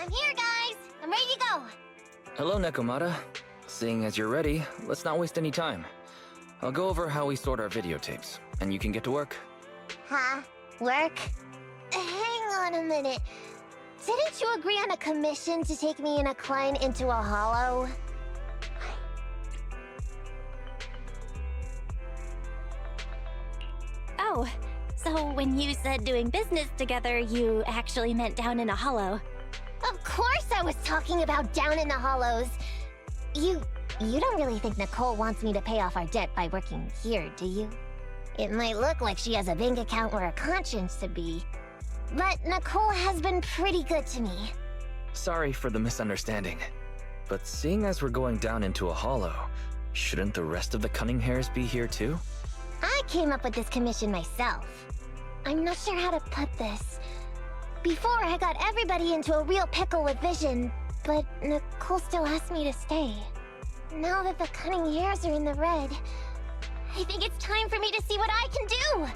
I'm here, guys! I'm ready to go! Hello, Nekomata. Seeing as you're ready, let's not waste any time. I'll go over how we sort our videotapes, and you can get to work. Huh? Work? Hang on a minute. Didn't you agree on a commission to take me and a client into a hollow? Oh, so when you said doing business together, you actually meant down in a hollow. Of course I was talking about down in the hollows. You don't really think Nicole wants me to pay off our debt by working here, do you? It might look like she has a bank account where a conscience to be, but Nicole has been pretty good to me. Sorry for the misunderstanding, but seeing as we're going down into a hollow, shouldn't the rest of the cunning hairs be here too? I came up with this commission myself. I'm not sure how to put this. Before, I got everybody into a real pickle with Vision, but Nicole still asked me to stay. Now that the cunning hairs are in the red, I think it's time for me to see what I can do!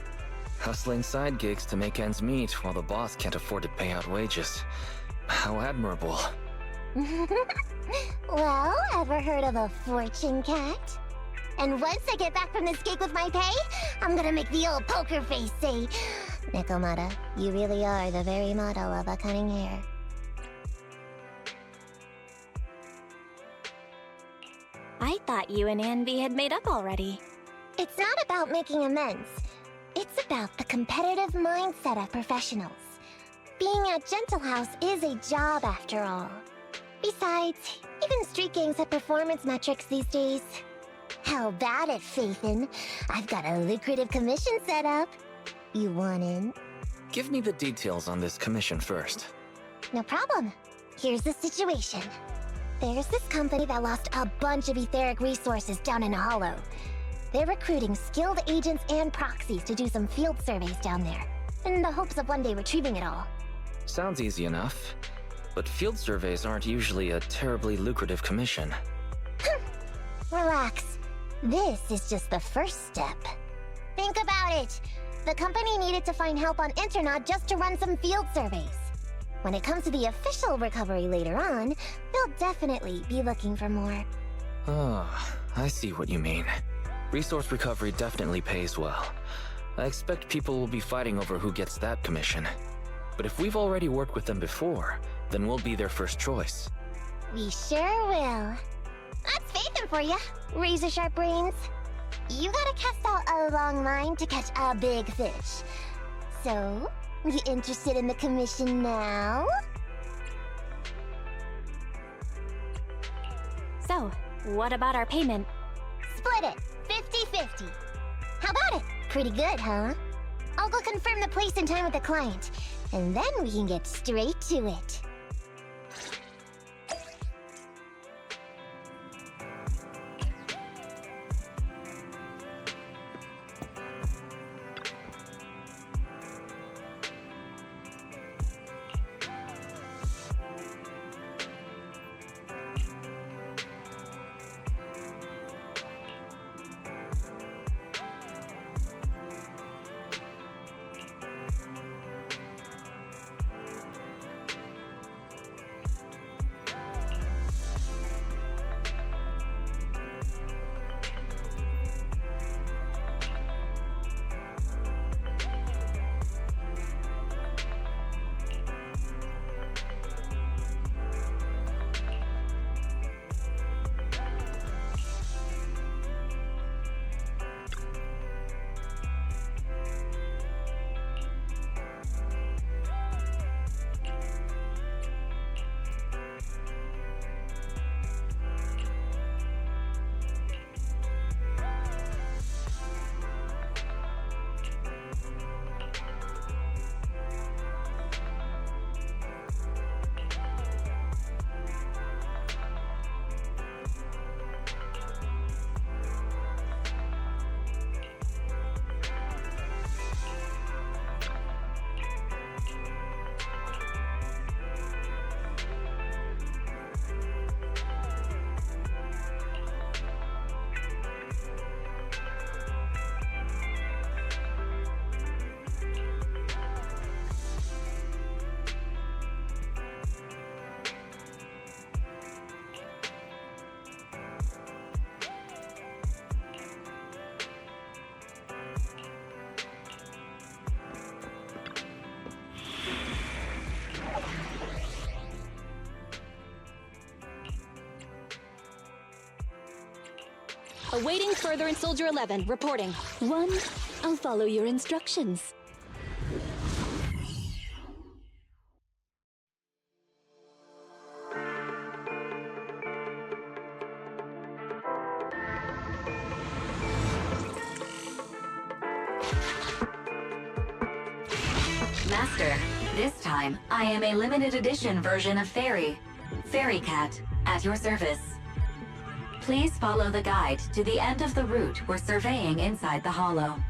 Hustling side gigs to make ends meet while the boss can't afford to pay out wages. How admirable. Well, ever heard of a fortune cat? And once I get back from this gig with my pay, I'm gonna make the old poker face say, Nekomata, you really are the very model of a cunning hair. I thought you and Anby had made up already. It's not about making amends. It's about the competitive mindset of professionals. Being at Gentle House is a job after all. Besides, even street gangs have performance metrics these days. How about it, Faithin? I've got a lucrative commission set up. You want in? Give me the details on this commission first. No problem. Here's the situation. There's this company that lost a bunch of etheric resources down in a hollow. They're recruiting skilled agents and proxies to do some field surveys down there, in the hopes of one day retrieving it all. Sounds easy enough, but field surveys aren't usually a terribly lucrative commission. Relax. This is just the first step. Think about it. The company needed to find help on Internaut just to run some field surveys. When it comes to the official recovery later on, they'll definitely be looking for more. Ah, I see what you mean. Resource recovery definitely pays well. I expect people will be fighting over who gets that commission. But if we've already worked with them before, then we'll be their first choice. We sure will. That's Faithin for ya, razor-sharp brains. You gotta cast out a long line to catch a big fish. So, you interested in the commission now? So, what about our payment? Split it, 50-50. How about it? Pretty good, huh? I'll go confirm the place and time with the client, and then we can get straight to it. Awaiting further in Soldier 11, reporting. 1, I'll follow your instructions. Master, this time, I am a limited edition version of Fairy. Fairy Cat, at your service. Please follow the guide to the end of the route we're surveying inside the hollow.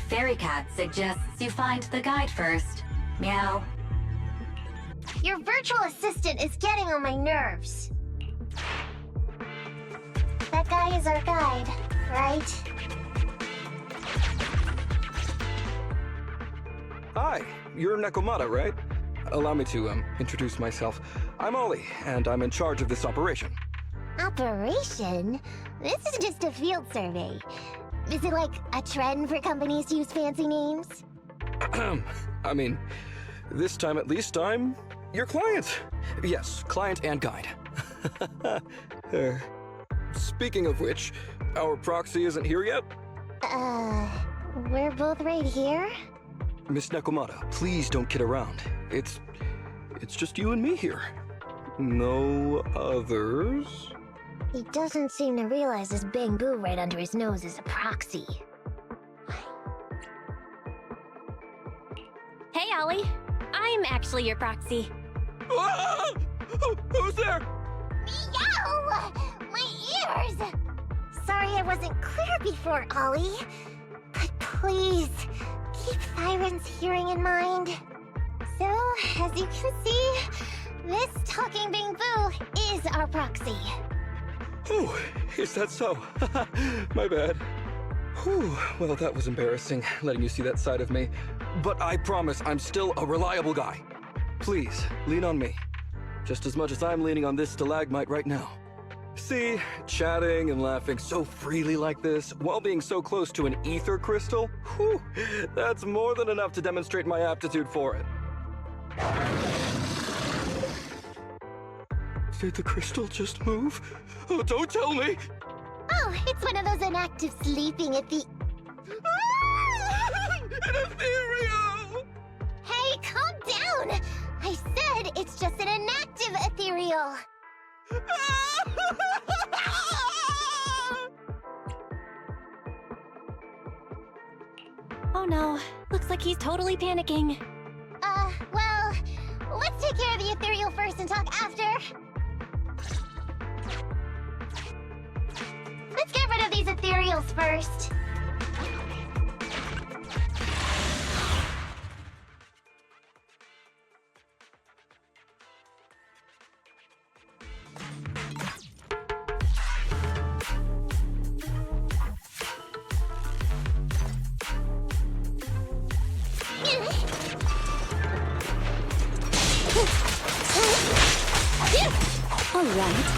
Fairy Cat suggests you find the guide first. Meow. Your virtual assistant is getting on my nerves. That guy is our guide, right? Hi, you're Nekomata, right? Allow me to, introduce myself. I'm Ollie, and I'm in charge of this operation. Operation? This is just a field survey. Is it like a trend for companies to use fancy names? I mean, this time at least I'm your client. Yes, client and guide. Speaking of which, our proxy isn't here yet? We're both right here? Miss Nekomata, please don't kid around. It's just you and me here. No others? He doesn't seem to realize this bamboo right under his nose is a proxy. Hey, Ollie. I'm actually your proxy. Ah! Who's there? Meow! My ears! Sorry I wasn't clear before, Ollie. But please, keep Thyron's hearing in mind. So, as you can see, this talking bamboo is our proxy. Oh, is that so? My bad. Whew, well, that was embarrassing, letting you see that side of me. But I promise I'm still a reliable guy. Please, lean on me. Just as much as I'm leaning on this stalagmite right now. See, chatting and laughing so freely like this, while being so close to an ether crystal, whew, that's more than enough to demonstrate my aptitude for it. Did the crystal just move? Oh, don't tell me! Oh, it's one of those inactive sleeping at the... An ethereal! Hey, calm down! I said it's just an inactive ethereal. Oh no, looks like he's totally panicking. Well, let's take care of the ethereal first and talk after. Let's get rid of these ethereals first. All right.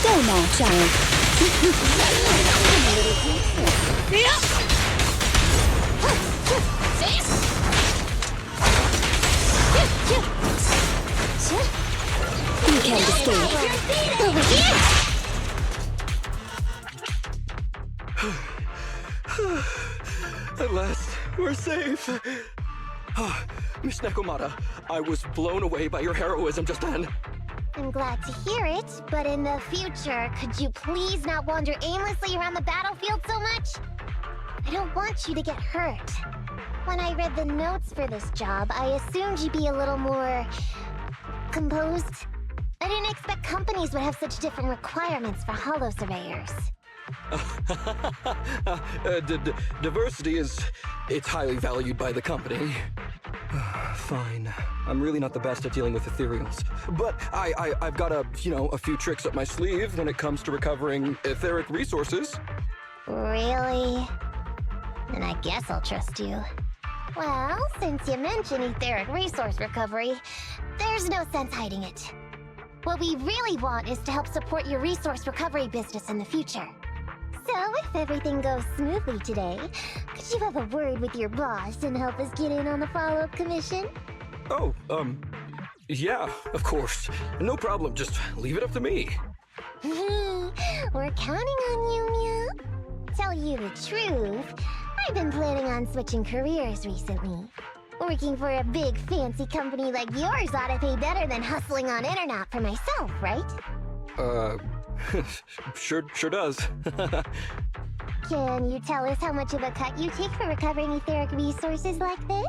Go now, child. You can't escape. Over here! At last, we're safe. Miss Nekomata, I was blown away by your heroism just then. I'm glad to hear it, but in the future, could you please not wander aimlessly around the battlefield so much? I don't want you to get hurt. When I read the notes for this job, I assumed you'd be a little more... composed. I didn't expect companies would have such different requirements for holo surveyors. Diversity it's highly valued by the company. Fine. I'm really not the best at dealing with ethereals. But I've got a few tricks up my sleeve when it comes to recovering etheric resources. Really? Then I guess I'll trust you. Well, since you mentioned etheric resource recovery, there's no sense hiding it. What we really want is to help support your resource recovery business in the future. So, if everything goes smoothly today, could you have a word with your boss and help us get in on the follow-up commission? Oh, yeah, of course. No problem, just leave it up to me. We're counting on you, Mew. Tell you the truth, I've been planning on switching careers recently. Working for a big fancy company like yours ought to pay better than hustling on internet for myself, right? Sure does. Can you tell us how much of a cut you take for recovering etheric resources like this?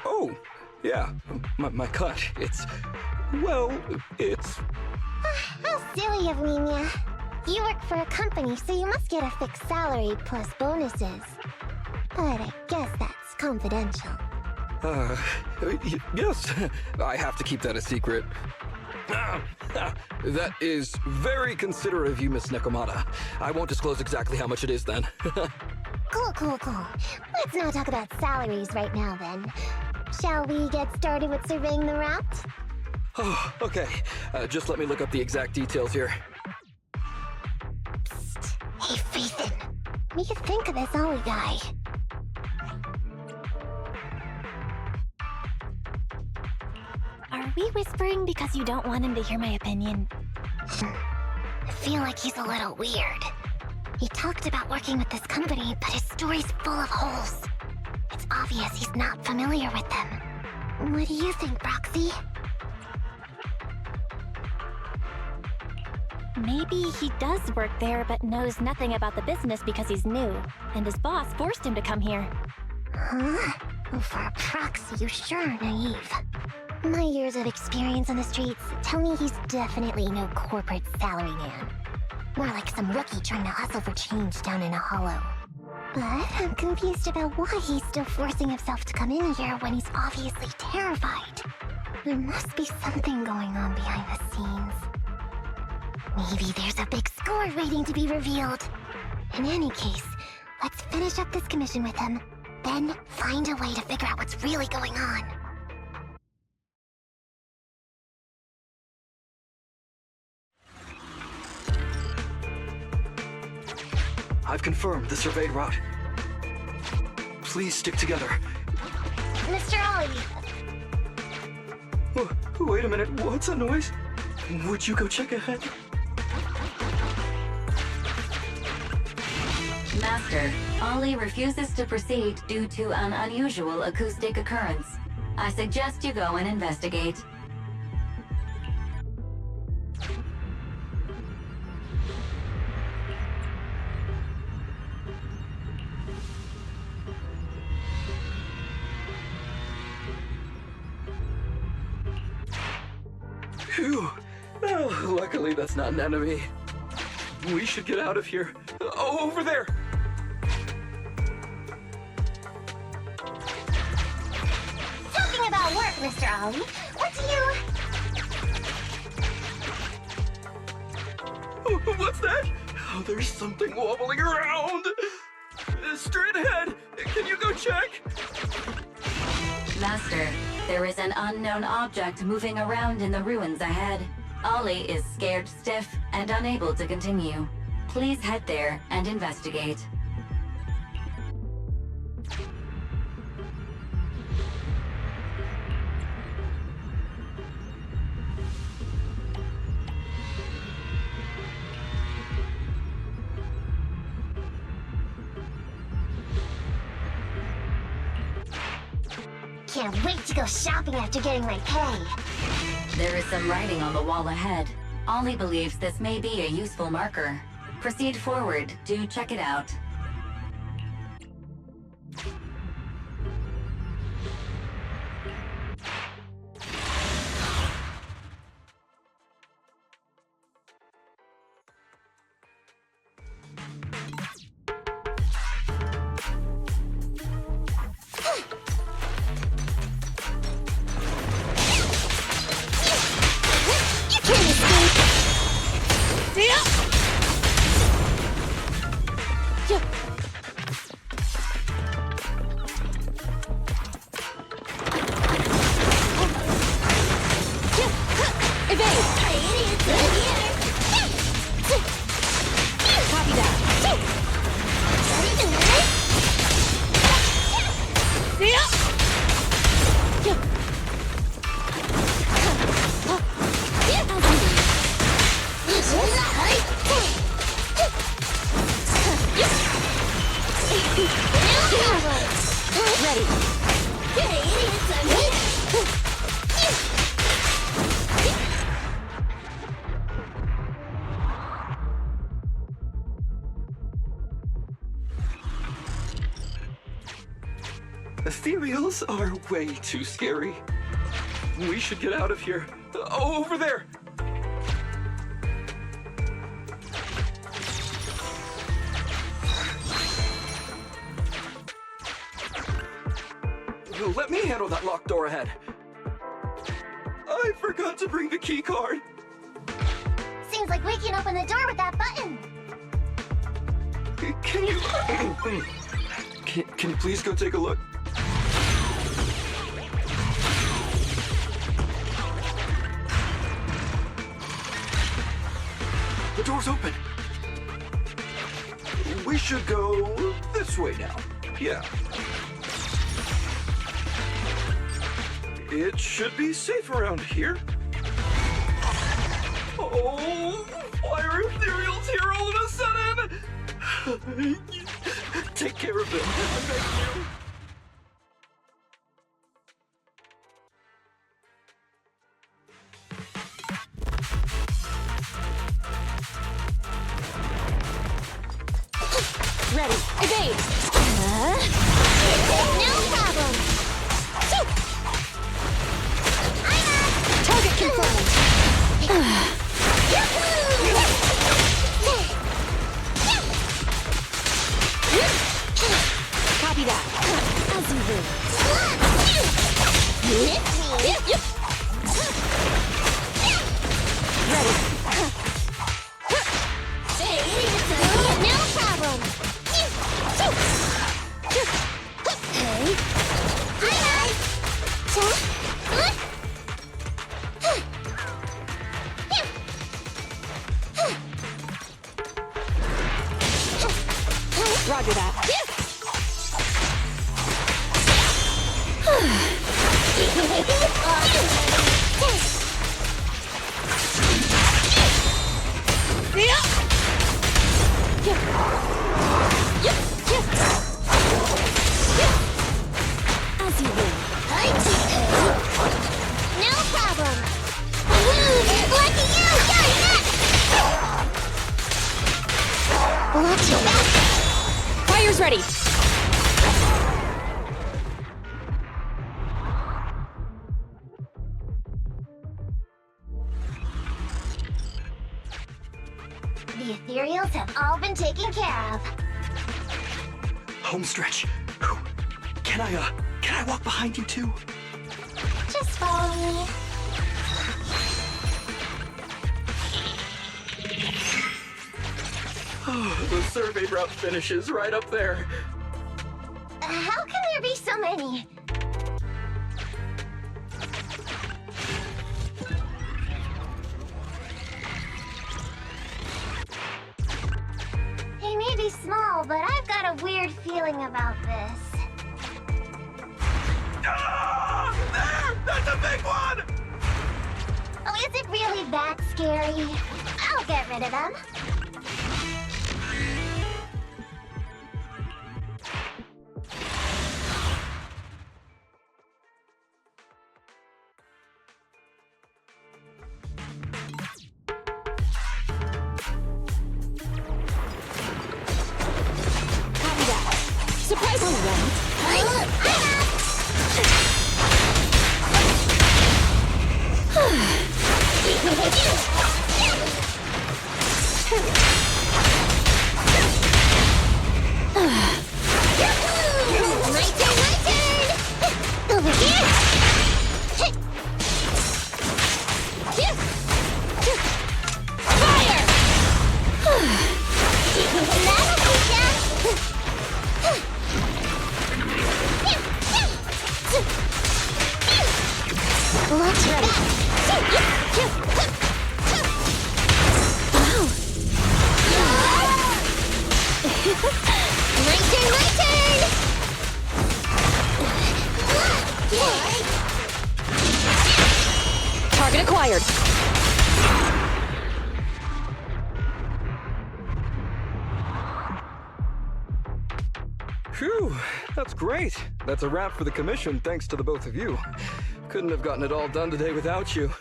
Oh, yeah, my cut, it's... How silly of me, Mia. You work for a company, so you must get a fixed salary plus bonuses. But I guess that's confidential. Yes, I have to keep that a secret. That is very considerate of you, Miss Nekomata. I won't disclose exactly how much it is then. Cool. Let's not talk about salaries right now then. Shall we get started with surveying the route? Oh, okay. Just let me look up the exact details here. Psst. Hey, Faithin. What do you think of this Ollie guy? Are we whispering because you don't want him to hear my opinion? I feel like he's a little weird. He talked about working with this company, but his story's full of holes. It's obvious he's not familiar with them. What do you think, Broxy? Maybe he does work there but knows nothing about the business because he's new, and his boss forced him to come here. Huh? Well, for a proxy, you sure are naive. My years of experience on the streets tell me he's definitely no corporate salary man. More like some rookie trying to hustle for change down in a hollow. But I'm confused about why he's still forcing himself to come in here when he's obviously terrified. There must be something going on behind the scenes. Maybe there's a big score waiting to be revealed. In any case, let's finish up this commission with him, then find a way to figure out what's really going on. I've confirmed the surveyed route. Please stick together. Mr. Ollie! Oh, wait a minute, what's that noise? Would you go check ahead? Master, Ollie refuses to proceed due to an unusual acoustic occurrence. I suggest you go and investigate. Phew. Well, luckily that's not an enemy. We should get out of here. Oh, over there! Talking about work, Mr. Ollie, what do you... Oh, what's that? Oh, there's something wobbling around! Straight ahead! Can you go check? Master, there is an unknown object moving around in the ruins ahead. Ollie is scared stiff and unable to continue. Please head there and investigate. Can't wait to go shopping after getting my pay. There is some writing on the wall ahead. Ollie believes this may be a useful marker. Proceed forward to check it out. Ethereals are way too scary. We should get out of here. Oh, over there! Let me handle that locked door ahead. I forgot to bring the key card. Seems like we can open the door with that button. Can you... can you please go take a look? The door's open. We should go this way now. Yeah. It should be safe around here. Oh, why are ethereals here all of a sudden? Take care of them. Thank you. Ready. Evade! No problem. Target confirmed! Copy that. As you will. Ready. No problem. Roger that. As you will. No problem. Lucky you! Watch your back. Fire's ready. The ethereals have all been taken care of. Home stretch. Can I walk behind you too? Just follow me. Oh, the survey route finishes right up there. How can there be so many? He may be small, but I've got a weird feeling about this. Ah, there! That's a big one! Oh, is it really that scary? I'll get rid of them. Copy that. Surprise on the My turn! Over here! Fire! That'll teach ya! Looks ready. Wow! My turn! Target acquired. Phew, that's great. That's a wrap for the commission, thanks to the both of you. Couldn't have gotten it all done today without you.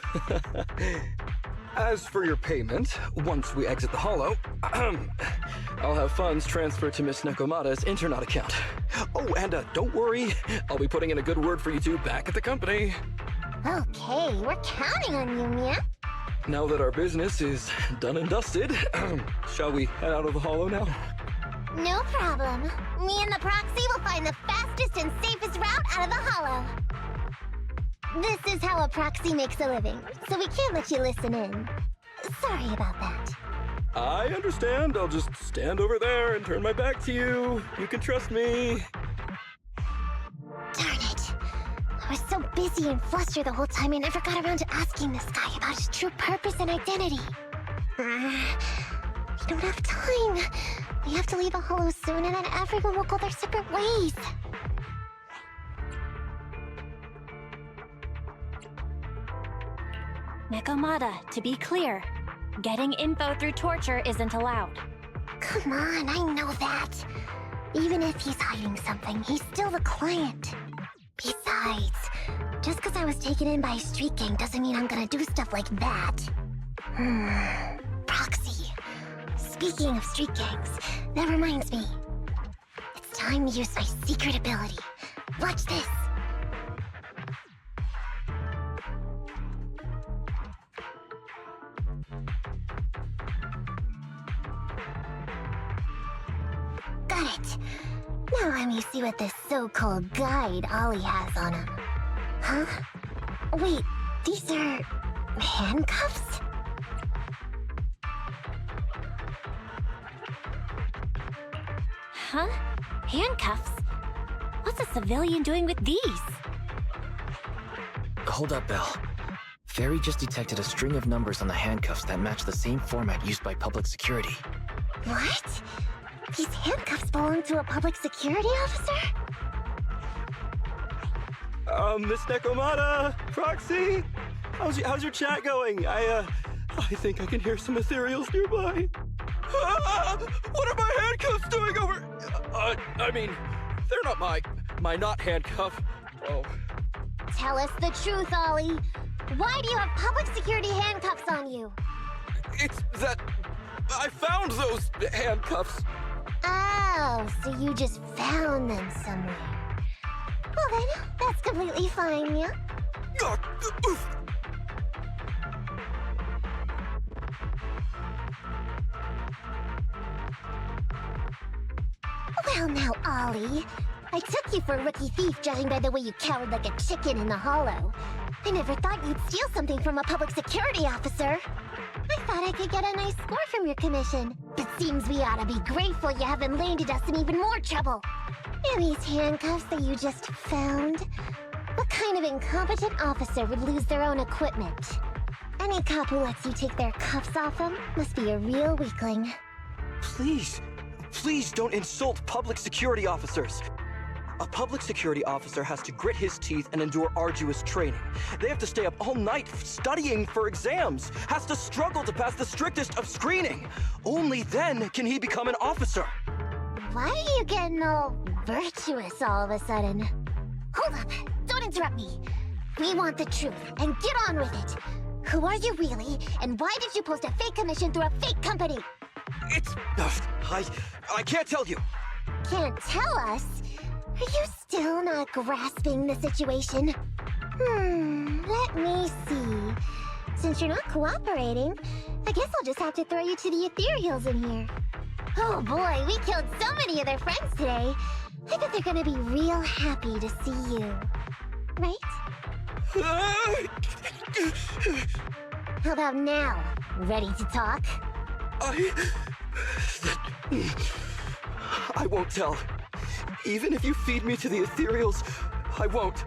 As for your payment, once we exit the Hollow, I'll have funds transferred to Miss Nekomata's Internet account. Oh, and don't worry, I'll be putting in a good word for you two back at the company. Okay, we're counting on you, Mia. Now that our business is done and dusted, shall we head out of the Hollow now? No problem. Me and the proxy will find the fastest and safest route out of the Hollow. This is how a proxy makes a living, so we can't let you listen in. Sorry about that. I understand. I'll just stand over there and turn my back to you. You can trust me. Darn it. I was so busy and flustered the whole time I never got around to asking this guy about his true purpose and identity. We don't have time. We have to leave the Hollow soon and then everyone will go their separate ways. Nekomata, to be clear, getting info through torture isn't allowed. Come on, I know that. Even if he's hiding something, he's still the client. Besides, just because I was taken in by a street gang doesn't mean I'm gonna do stuff like that. Proxy. Speaking of street gangs, that reminds me. It's time to use my secret ability. Watch this. Got it. Now let me see what this so-called guide Ollie has on him. Huh? Wait, these are handcuffs? Huh? Handcuffs? What's a civilian doing with these? Hold up, Belle. Fairy just detected a string of numbers on the handcuffs that match the same format used by public security. What? These handcuffs belong to a public security officer? Miss Nekomata, Proxy, how's your chat going? I think I can hear some ethereals nearby. What are my handcuffs doing over? I mean, they're not my not handcuff. Oh. Tell us the truth, Ollie. Why do you have public security handcuffs on you? It's that I found those handcuffs. Oh, so you just found them somewhere. Well then, that's completely fine, yeah? Well now, Ollie. I took you for a rookie thief judging by the way you cowered like a chicken in the Hollow. I never thought you'd steal something from a public security officer. I thought I could get a nice score from your commission. But seems we ought to be grateful you haven't landed us in even more trouble. And these handcuffs that you just found? What kind of incompetent officer would lose their own equipment? Any cop who lets you take their cuffs off them must be a real weakling. Please don't insult public security officers. A public security officer has to grit his teeth and endure arduous training. They have to stay up all night studying for exams, has to struggle to pass the strictest of screening. Only then can he become an officer. Why are you getting all virtuous all of a sudden? Hold up, don't interrupt me. We want the truth, and get on with it. Who are you really, and why did you post a fake commission through a fake company? I can't tell you. Can't tell us? Are you still not grasping the situation? Let me see. Since you're not cooperating, I guess I'll just have to throw you to the ethereals in here. Oh boy, we killed so many of their friends today. I bet they're gonna be real happy to see you. Right? How about now? Ready to talk? I won't tell. Even if you feed me to the ethereals, I won't.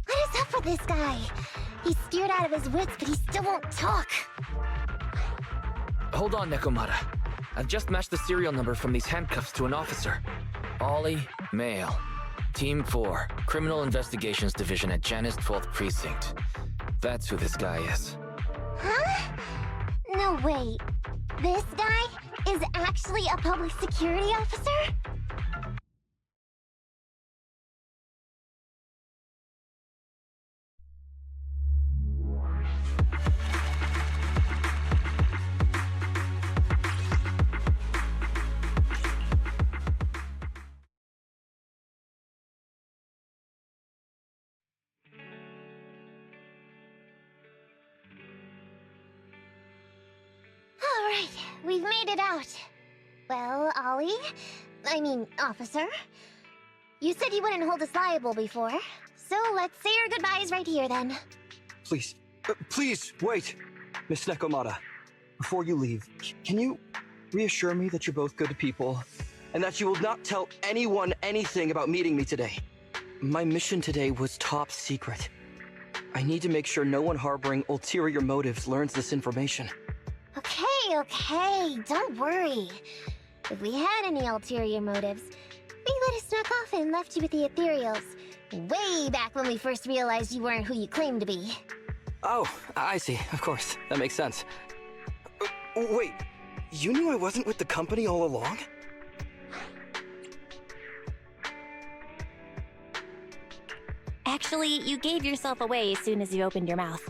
What is up with this guy? He's scared out of his wits, but he still won't talk. Hold on, Nekomata. I've just matched the serial number from these handcuffs to an officer. Ollie, male. Team 4, Criminal Investigations Division at Janus 12th Precinct. That's who this guy is. Huh? No, wait. This guy is actually a public security officer? Alright, we've made it out. Well, officer. You said you wouldn't hold us liable before, so let's say our goodbyes right here then. Please, please, wait! Miss Nekomata, before you leave, can you reassure me that you're both good people, and that you will not tell anyone anything about meeting me today? My mission today was top secret. I need to make sure no one harboring ulterior motives learns this information. Okay, don't worry. If we had any ulterior motives, we would have snuck off and left you with the ethereals. Way back when we first realized you weren't who you claimed to be. Oh, I see. Of course. That makes sense. Wait, you knew I wasn't with the company all along? Actually, you gave yourself away as soon as you opened your mouth.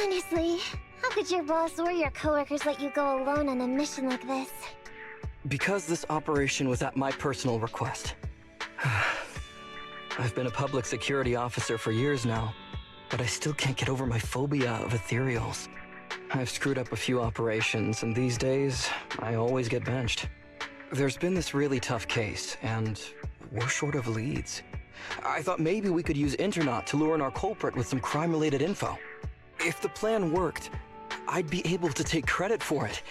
Honestly, how could your boss or your coworkers let you go alone on a mission like this? Because this operation was at my personal request. I've been a public security officer for years now, but I still can't get over my phobia of ethereals. I've screwed up a few operations, and these days, I always get benched. There's been this really tough case, and we're short of leads. I thought maybe we could use Internaut to lure in our culprit with some crime-related info. If the plan worked, I'd be able to take credit for it,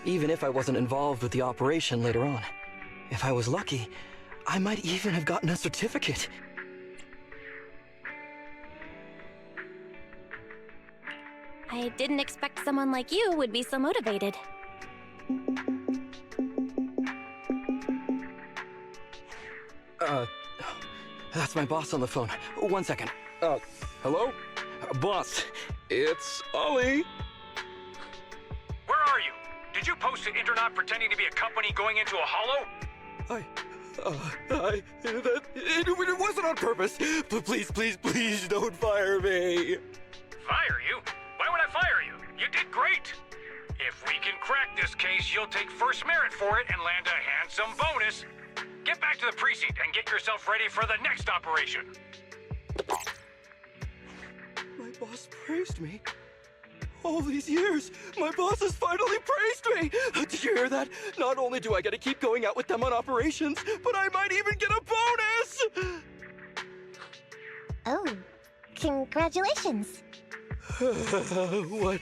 even if I wasn't involved with the operation later on. If I was lucky, I might even have gotten a certificate. I didn't expect someone like you would be so motivated. That's my boss on the phone. 1 second. Hello? Boss, it's Ollie. Where are you? Did you post to Internaut pretending to be a company going into a hollow? It wasn't on purpose. But please don't fire me. Fire you? Why would I fire you? You did great. If we can crack this case, you'll take first merit for it and land a handsome bonus. Get back to the precinct and get yourself ready for the next operation. My boss praised me. All these years, my boss has finally praised me! Did you hear that? Not only do I get to keep going out with them on operations, but I might even get a bonus! Oh, congratulations. What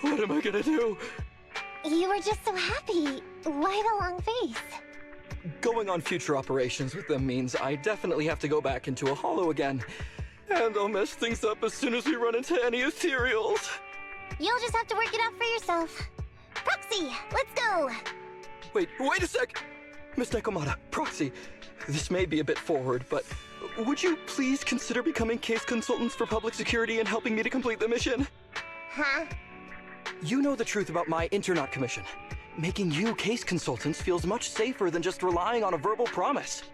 am I gonna do? You were just so happy. Why the long face? Going on future operations with them means I definitely have to go back into a hollow again. And I'll mess things up as soon as we run into any ethereals. You'll just have to work it out for yourself. Proxy, let's go! Wait a sec! Miss Nekomata, Proxy, this may be a bit forward, but would you please consider becoming case consultants for public security and helping me to complete the mission? Huh? You know the truth about my Internaut commission. Making you case consultants feels much safer than just relying on a verbal promise.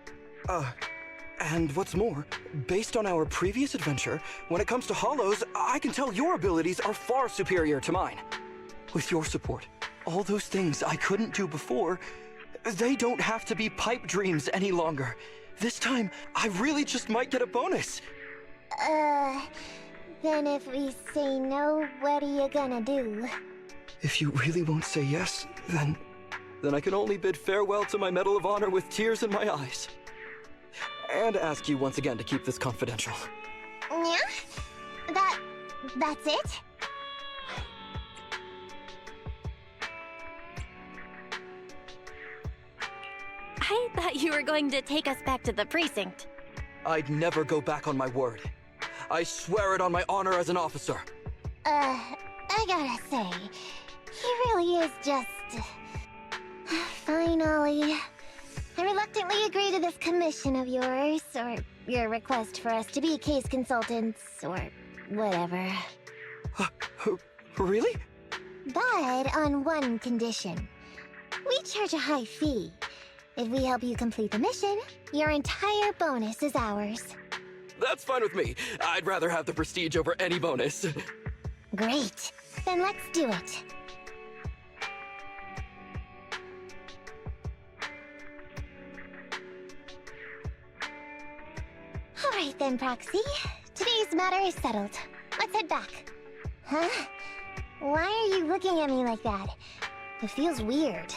And what's more, based on our previous adventure, when it comes to hollows, I can tell your abilities are far superior to mine. With your support, all those things I couldn't do before, they don't have to be pipe dreams any longer. This time, I really just might get a bonus. Then if we say no, what are you gonna do? If you really won't say yes, then I can only bid farewell to my Medal of Honor with tears in my eyes. And ask you once again to keep this confidential. Yeah? That's it? I thought you were going to take us back to the precinct. I'd never go back on my word. I swear it on my honor as an officer. I gotta say, he really is just... Fine, Ollie. I reluctantly agree to this commission of yours, or your request for us to be case consultants, or whatever. Really? But on one condition. We charge a high fee. If we help you complete the mission, your entire bonus is ours. That's fine with me. I'd rather have the prestige over any bonus. Great. Then let's do it. Alright then, Proxy. Today's matter is settled. Let's head back. Huh? Why are you looking at me like that? It feels weird.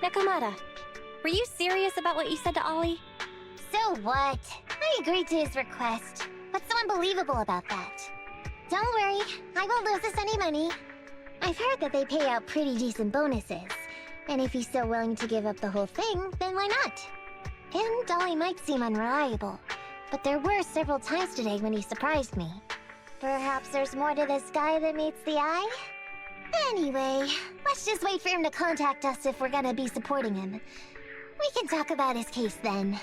Nekomata, were you serious about what you said to Ollie? So what? I agreed to his request. What's so unbelievable about that? Don't worry, I won't lose us any money. I've heard that they pay out pretty decent bonuses. And if he's so willing to give up the whole thing, then why not? And Ollie might seem unreliable, but there were several times today when he surprised me. Perhaps there's more to this guy than meets the eye? Anyway, let's just wait for him to contact us if we're gonna be supporting him. We can talk about his case then.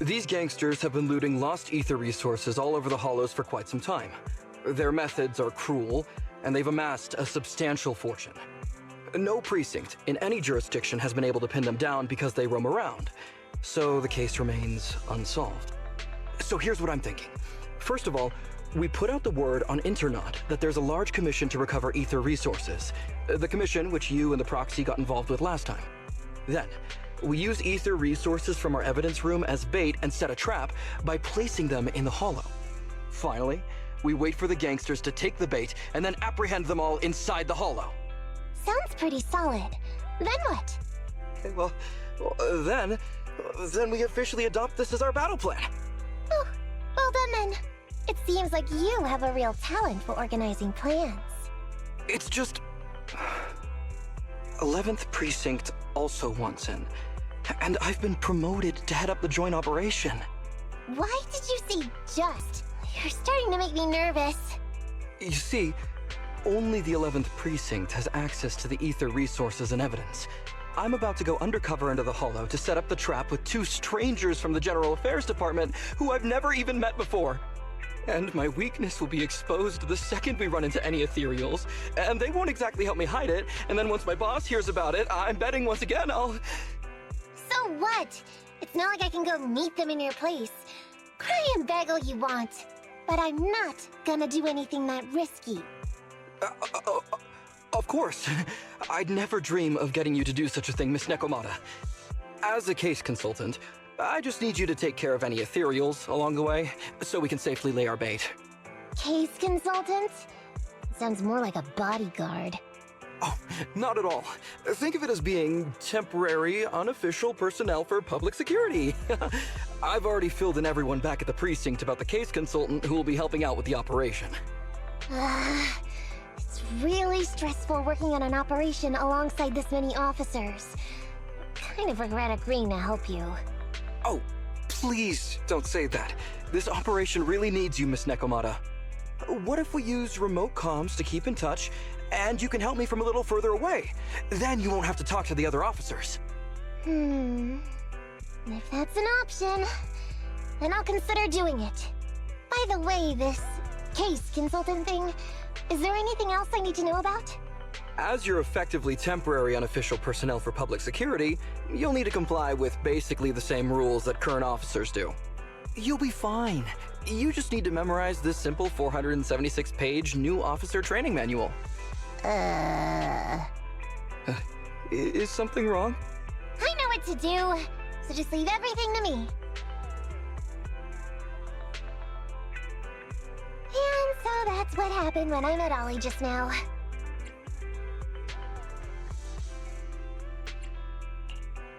These gangsters have been looting lost ether resources all over the Hollows for quite some time. Their methods are cruel, and they've amassed a substantial fortune. No precinct in any jurisdiction has been able to pin them down because they roam around, so the case remains unsolved. So here's what I'm thinking. First of all, we put out the word on Internet that there's a large commission to recover ether resources. The commission which you and the proxy got involved with last time. Then, we use ether resources from our evidence room as bait and set a trap by placing them in the Hollow. Finally, we wait for the gangsters to take the bait and then apprehend them all inside the Hollow. Sounds pretty solid. Then what? Okay, well, then we officially adopt this as our battle plan. Oh, well done then. It seems like you have a real talent for organizing plans. It's just... 11th Precinct also wants in, and I've been promoted to head up the joint operation. Why did you say just? You're starting to make me nervous. You see, only the 11th Precinct has access to the ether resources and evidence. I'm about to go undercover into the Hollow to set up the trap with two strangers from the General Affairs Department who I've never even met before. And my weakness will be exposed the second we run into any ethereals, and they won't exactly help me hide it, and then once my boss hears about it, I'm betting once again I'll... So what? It's not like I can go meet them in your place. Cry and beg all you want, but I'm not gonna do anything that risky. Of course. I'd never dream of getting you to do such a thing, Miss Nekomata. As a case consultant, I just need you to take care of any ethereals along the way, so we can safely lay our bait. Case consultant? Sounds more like a bodyguard. Oh, not at all. Think of it as being temporary, unofficial personnel for public security. I've already filled in everyone back at the precinct about the case consultant who will be helping out with the operation. It's really stressful working on an operation alongside this many officers. Kind of regret agreeing to help you. Oh, please don't say that. This operation really needs you, Miss Nekomata. What if we use remote comms to keep in touch, and you can help me from a little further away? Then you won't have to talk to the other officers. If that's an option, then I'll consider doing it. By the way, this case consultant thing, is there anything else I need to know about? As you're effectively temporary unofficial personnel for public security, you'll need to comply with basically the same rules that current officers do. You'll be fine. You just need to memorize this simple 476-page new officer training manual. Is something wrong? I know what to do, so just leave everything to me. And so that's what happened when I met Ollie just now.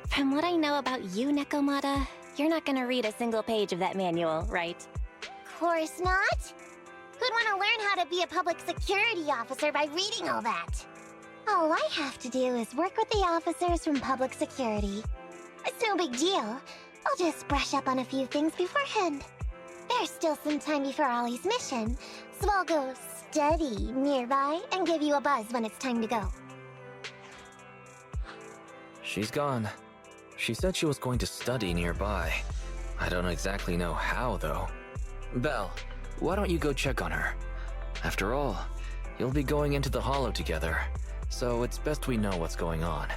From what I know about you, Nekomata, you're not gonna read a single page of that manual, right? Course not. Who'd want to learn how to be a public security officer by reading all that? All I have to do is work with the officers from public security. It's no big deal. I'll just brush up on a few things beforehand. There's still some time before Ollie's mission, so I'll go study nearby and give you a buzz when it's time to go. She's gone. She said she was going to study nearby. I don't exactly know how, though. Belle, why don't you go check on her? After all, you'll be going into the Hollow together, so it's best we know what's going on.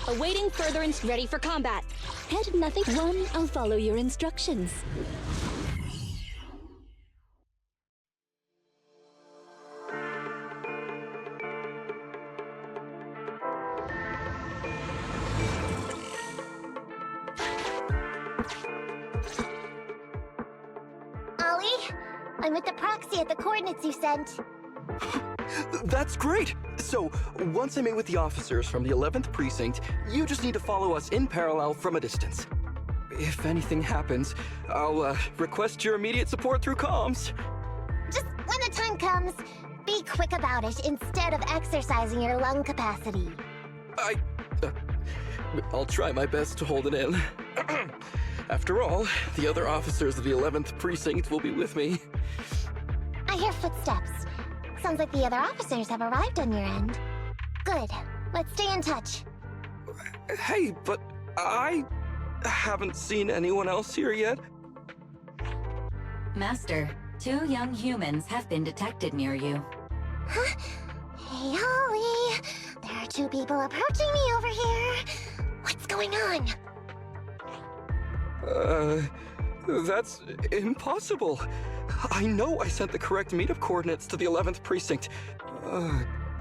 Awaiting further ready for combat. Head nothing. One, I'll follow your instructions. Ollie, I'm with the proxy at the coordinates you sent. That's great! So, once I'm in with the officers from the 11th Precinct, you just need to follow us in parallel from a distance. If anything happens, I'll request your immediate support through comms. Just when the time comes, be quick about it instead of exercising your lung capacity. I'll try my best to hold it in. After all, the other officers of the 11th Precinct will be with me. I hear footsteps. Sounds like the other officers have arrived on your end. Good. Let's stay in touch. Hey, but I haven't seen anyone else here yet. Master, 2 young humans have been detected near you. Huh? Hey, Ollie. There are 2 people approaching me over here. What's going on? That's impossible. I know I sent the correct meetup coordinates to the 11th Precinct.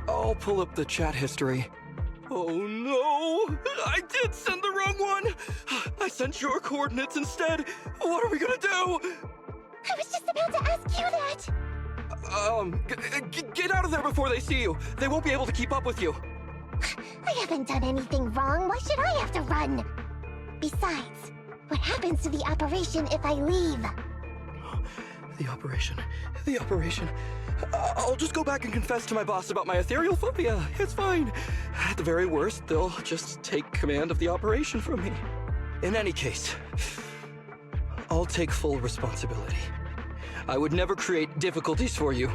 I'll pull up the chat history. Oh no! I did send the wrong one! I sent your coordinates instead! What are we gonna do? I was just about to ask you that! Get out of there before they see you! They won't be able to keep up with you! I haven't done anything wrong. Why should I have to run? Besides, what happens to the operation if I leave? The operation. I'll just go back and confess to my boss about my ethereal phobia. It's fine. At the very worst, they'll just take command of the operation from me. In any case, I'll take full responsibility. I would never create difficulties for you.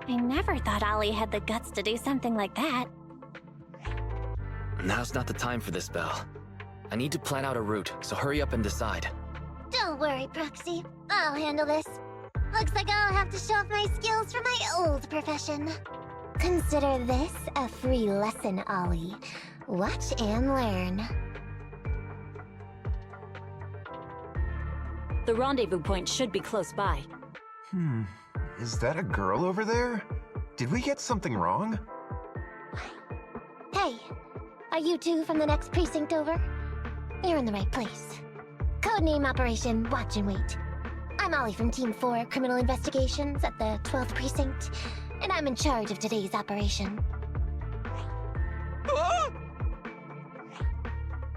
I never thought Ollie had the guts to do something like that. Now's not the time for this, Belle. I need to plan out a route, so hurry up and decide. Don't worry, Proxy. I'll handle this. Looks like I'll have to show off my skills from my old profession. Consider this a free lesson, Ollie. Watch and learn. The rendezvous point should be close by. Is that a girl over there? Did we get something wrong? Hey, are you 2 from the next precinct over? You're in the right place. Codename Operation Watch and Wait. I'm Ollie from Team 4 Criminal Investigations at the 12th Precinct, and I'm in charge of today's operation.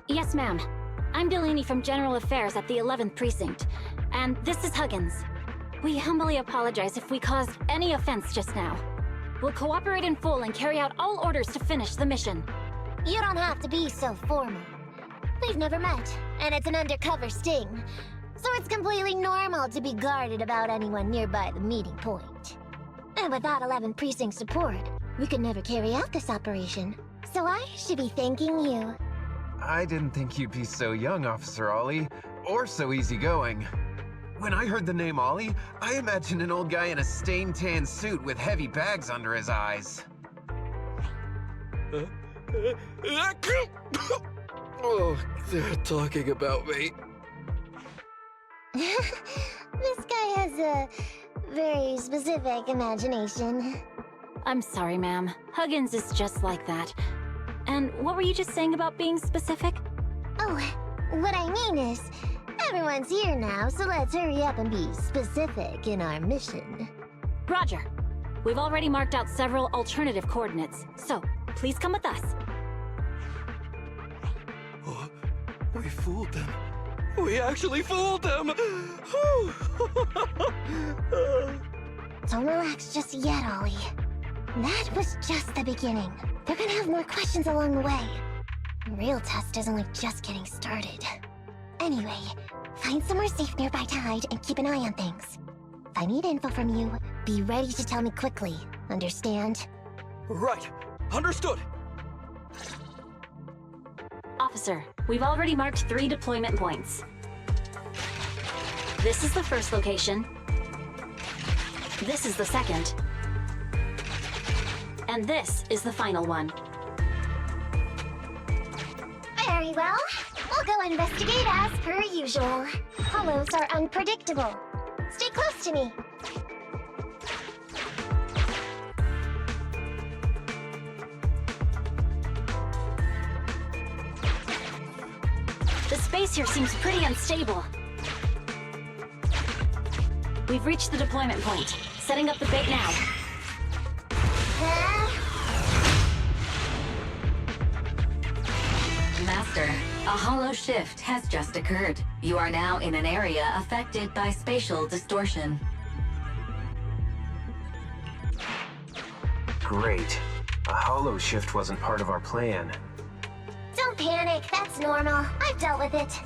Yes, ma'am. I'm Delaney from General Affairs at the 11th Precinct, and this is Huggins. We humbly apologize if we caused any offense just now. We'll cooperate in full and carry out all orders to finish the mission. You don't have to be so formal. We've never met, and it's an undercover sting, so it's completely normal to be guarded about anyone nearby the meeting point. And without 11 Precinct support, we could never carry out this operation, so I should be thanking you. I didn't think you'd be so young, Officer Ollie, or so easygoing. When I heard the name Ollie, I imagined an old guy in a stained tan suit with heavy bags under his eyes. Oh, they're talking about me. This guy has a very specific imagination. I'm sorry, ma'am. Huggins is just like that. And what were you just saying about being specific? Oh, what I mean is, everyone's here now, so let's hurry up and be specific in our mission. Roger. We've already marked out several alternative coordinates, so please come with us. Oh, we fooled them. We actually fooled them! Don't relax just yet, Ollie. That was just the beginning. They're gonna have more questions along the way. The real test is only just getting started. Anyway, find somewhere safe nearby to hide and keep an eye on things. If I need info from you, be ready to tell me quickly. Understand? Right. Understood. Officer, we've already marked 3 deployment points. This is the first location. This is the second. And this is the final one. Very well. We'll go investigate as per usual. Hollows are unpredictable. Stay close to me. The space here seems pretty unstable. We've reached the deployment point. Setting up the bait now. Master, a hollow shift has just occurred. You are now in an area affected by spatial distortion. Great. A hollow shift wasn't part of our plan. Don't panic, that's normal. I've dealt with it.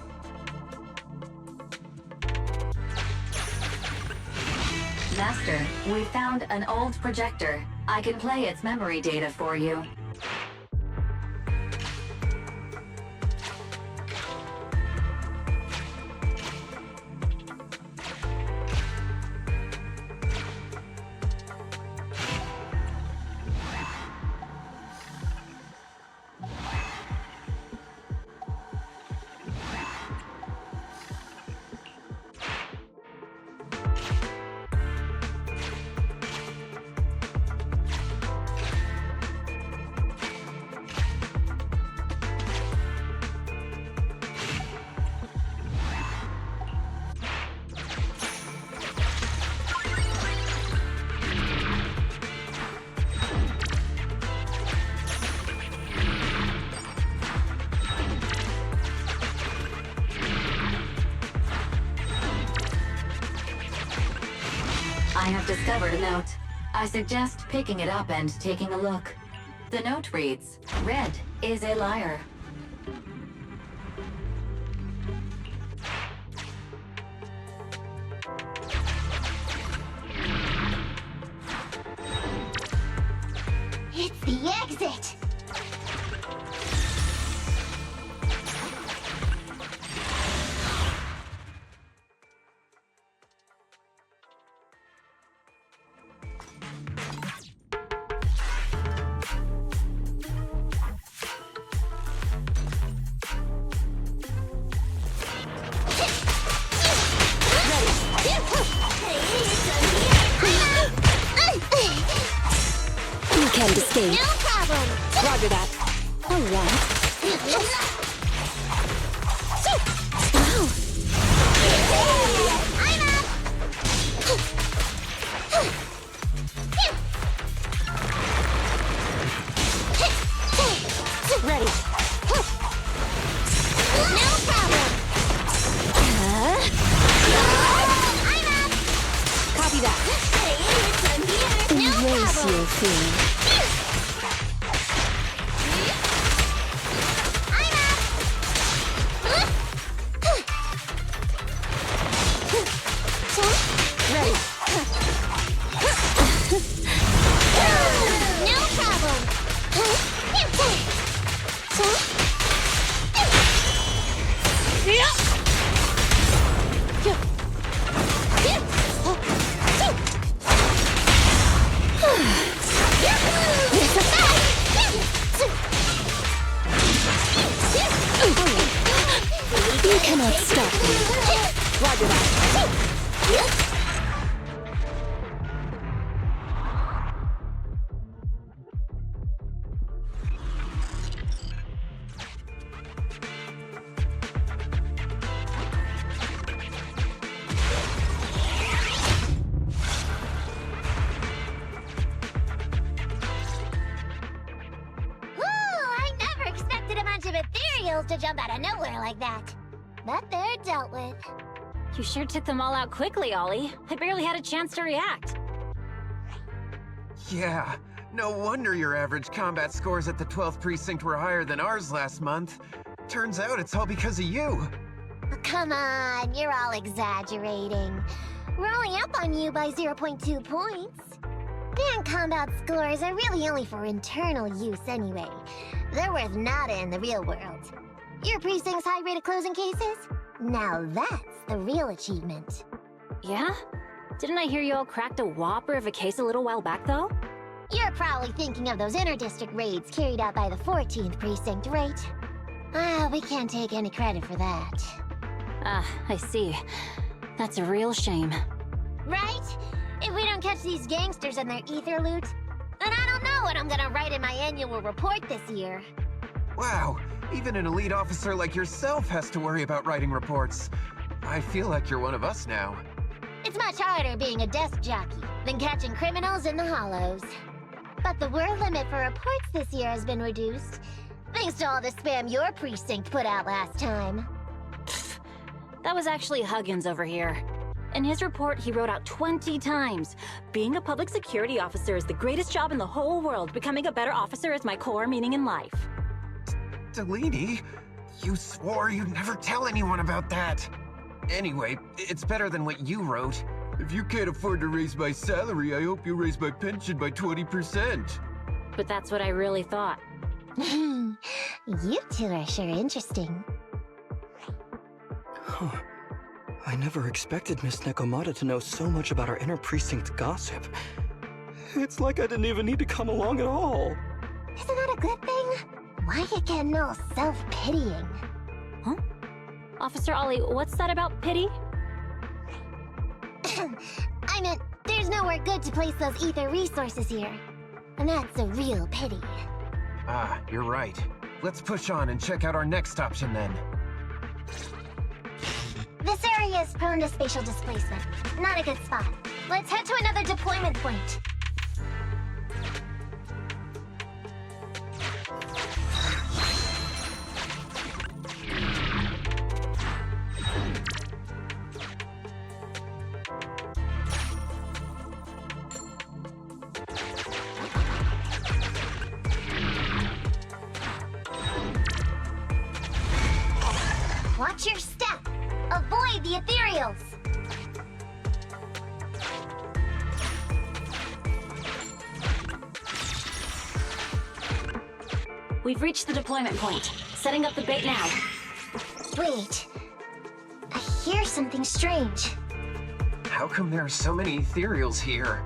Master, we found an old projector. I can play its memory data for you. I have discovered a note. I suggest picking it up and taking a look. The note reads, "Red is a liar." It's the exit! You can't escape. No problem! Roger that. All right. Wow. I'm up! Ready. No problem! I'm up! Copy that. Hey, I'm here! No Embrace problem! your fear. I'm up! Ready. No problem! You cannot stop me. Roger that. I never expected a bunch of ethereals to jump out of nowhere like that. But they're dealt with. You sure took them all out quickly, Ollie. I barely had a chance to react. Yeah, no wonder your average combat scores at the 12th precinct were higher than ours last month. Turns out it's all because of you. Oh, come on, you're all exaggerating. We're only up on you by 0.2 points. And combat scores are really only for internal use anyway. They're worth nada in the real world. Your precinct's high rate of closing cases? Now that's the real achievement. Yeah? Didn't I hear you all cracked a whopper of a case a little while back, though? You're probably thinking of those inter-district raids carried out by the 14th Precinct, right? Ah, we can't take any credit for that. Ah, I see. That's a real shame. Right? If we don't catch these gangsters and their ether loot, then I don't know what I'm gonna write in my annual report this year. Wow, even an elite officer like yourself has to worry about writing reports. I feel like you're one of us now. It's much harder being a desk jockey than catching criminals in the hollows. But the word limit for reports this year has been reduced, thanks to all the spam your precinct put out last time. That was actually Huggins over here. In his report, he wrote out 20 times. Being a public security officer is the greatest job in the whole world. Becoming a better officer is my core meaning in life. Delaney, you swore you'd never tell anyone about that. Anyway, it's better than what you wrote. If you can't afford to raise my salary, I hope you raise my pension by 20%. But that's what I really thought. You two are sure interesting. Huh. I never expected Miss Nekomata to know so much about our inter-precinct gossip. It's like I didn't even need to come along at all. Isn't that a good thing? Why you getting all self-pitying? Huh? Officer Ollie, what's that about pity? I meant, there's nowhere good to place those ether resources here. And that's a real pity. Ah, you're right. Let's push on and check out our next option then. This area is prone to spatial displacement. Not a good spot. Let's head to another deployment point. Watch your step. Avoid the ethereals. We've reached the deployment point. Setting up the bait now. Wait. I hear something strange. How come there are so many ethereals here?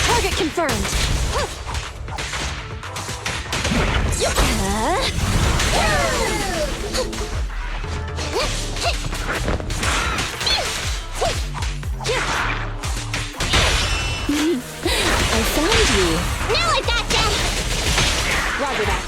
Target confirmed. I found you. Now I gotcha! Roger that.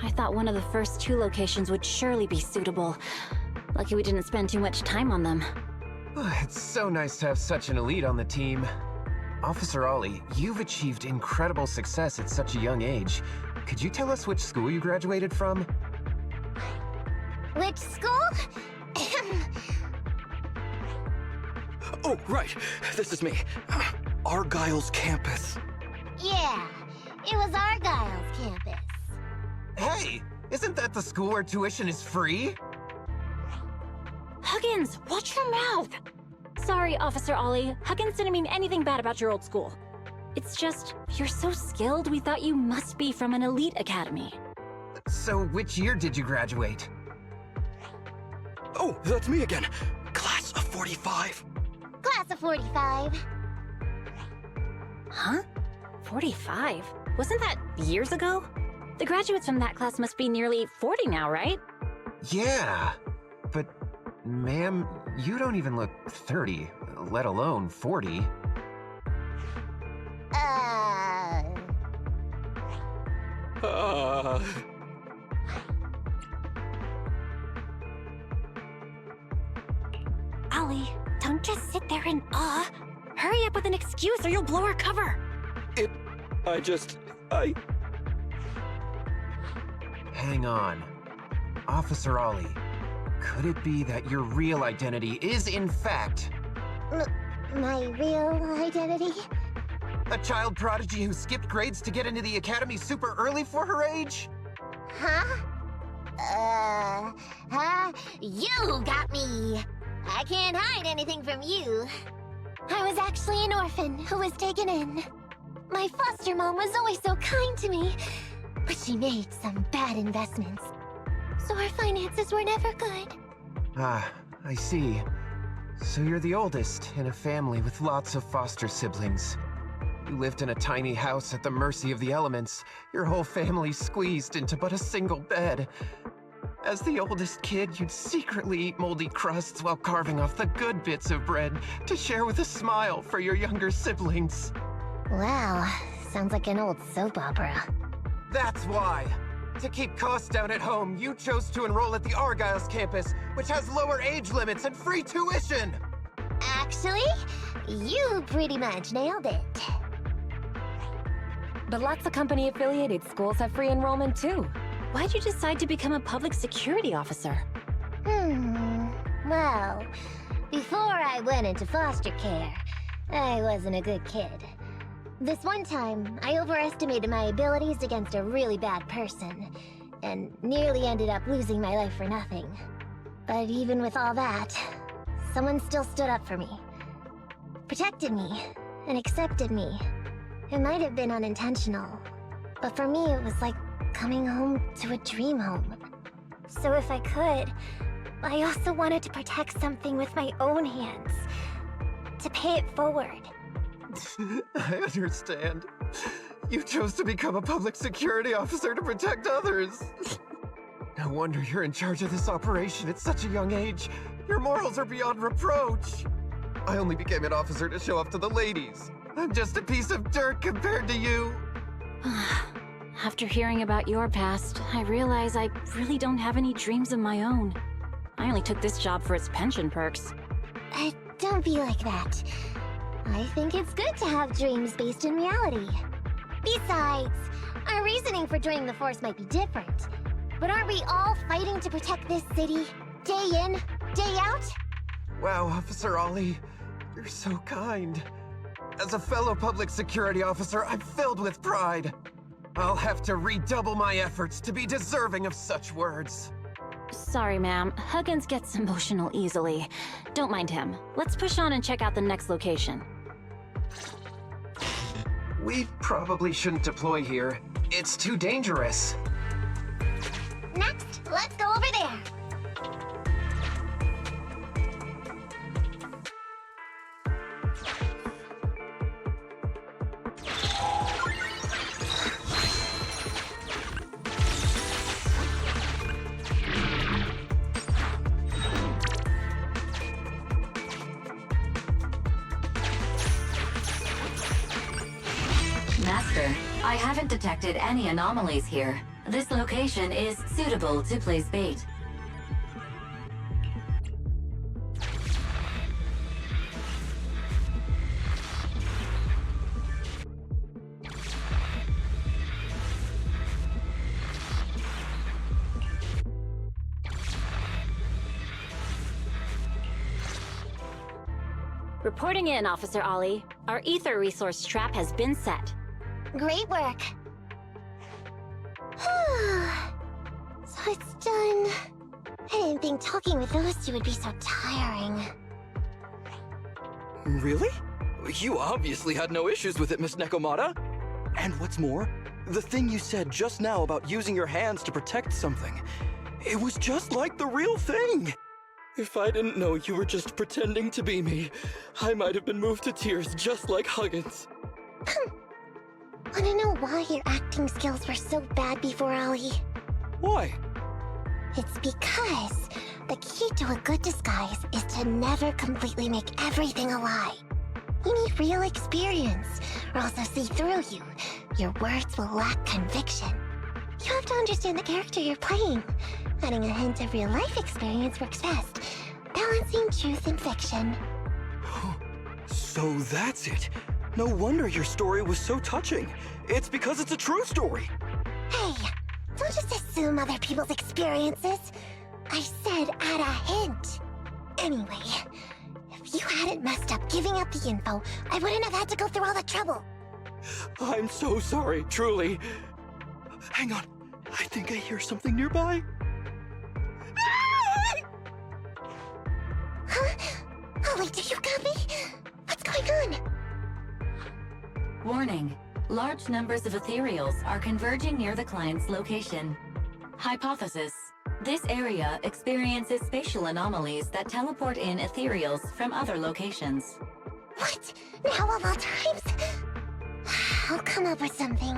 I thought one of the first two locations would surely be suitable. Lucky we didn't spend too much time on them. It's so nice to have such an elite on the team. Officer Ollie, you've achieved incredible success at such a young age. Could you tell us which school you graduated from? Which school? Oh, right. This is me. Argyle's campus. Yeah, it was Argyle's campus. Hey, isn't that the school where tuition is free? Huggins, watch your mouth! Sorry, Officer Ollie. Huggins didn't mean anything bad about your old school. It's just, you're so skilled, we thought you must be from an elite academy. So which year did you graduate? Oh, that's me again. Class of 45. Class of 45. Huh? 45? Wasn't that years ago? The graduates from that class must be nearly 40 now, right? Yeah, but ma'am, you don't even look 30, let alone 40. Ollie, don't just sit there in awe. Hurry up with an excuse or you'll blow our cover. Hang on. Officer Ollie, could it be that your real identity is, in fact, My real identity? a child prodigy who skipped grades to get into the academy super early for her age? Huh? You got me. I can't hide anything from you. I was actually an orphan who was taken in. My foster mom was always so kind to me, but she made some bad investments. So our finances were never good. Ah, I see. So you're the oldest in a family with lots of foster siblings. You lived in a tiny house at the mercy of the elements, your whole family squeezed into but a single bed. As the oldest kid, you'd secretly eat moldy crusts while carving off the good bits of bread to share with a smile for your younger siblings. Wow, sounds like an old soap opera. That's why! To keep costs down at home, you chose to enroll at the Argyle's campus, which has lower age limits and free tuition! Actually, you pretty much nailed it. But lots of company-affiliated schools have free enrollment too. Why'd you decide to become a public security officer? Well, before I went into foster care, I wasn't a good kid. This one time, I overestimated my abilities against a really bad person, and nearly ended up losing my life for nothing. But even with all that, someone still stood up for me, protected me, and accepted me. It might have been unintentional, but for me it was like coming home to a dream home. So if I could, I also wanted to protect something with my own hands, to pay it forward. I understand. You chose to become a public security officer to protect others. No wonder you're in charge of this operation at such a young age. Your morals are beyond reproach. I only became an officer to show off to the ladies. I'm just a piece of dirt compared to you. After hearing about your past, I realize I really don't have any dreams of my own. I only took this job for its pension perks. Don't be like that. I think it's good to have dreams based in reality. Besides, our reasoning for joining the Force might be different. But aren't we all fighting to protect this city, day in, day out? Wow, Officer Ollie, you're so kind. As a fellow public security officer, I'm filled with pride. I'll have to redouble my efforts to be deserving of such words. Sorry, ma'am. Huggins gets emotional easily. Don't mind him. Let's push on and check out the next location. We probably shouldn't deploy here. It's too dangerous. Next, let's go over there. Master, I haven't detected any anomalies here. This location is suitable to place bait. Reporting in, Officer Ollie. Our ether resource trap has been set. Great work. So it's done. I didn't think talking with those two would be so tiring. Really? You obviously had no issues with it, Miss Nekomata. And what's more, the thing you said just now about using your hands to protect something, it was just like the real thing. If I didn't know you were just pretending to be me, I might have been moved to tears just like Huggins. Wanna know why your acting skills were so bad before, Ollie? Why? It's because the key to a good disguise is to never completely make everything a lie. You need real experience, or else they'll see through you. Your words will lack conviction. You have to understand the character you're playing. Adding a hint of real-life experience works best, balancing truth and fiction. So that's it. No wonder your story was so touching. It's because it's a true story. Hey, don't just assume other people's experiences. I said add a hint. Anyway, if you hadn't messed up giving up the info, I wouldn't have had to go through all the trouble. I'm so sorry, truly. Hang on, I think I hear something nearby. Huh? Ollie, do you copy? What's going on? Warning. Large numbers of ethereals are converging near the client's location. Hypothesis. This area experiences spatial anomalies that teleport in ethereals from other locations. What? Now of all times? I'll come up with something.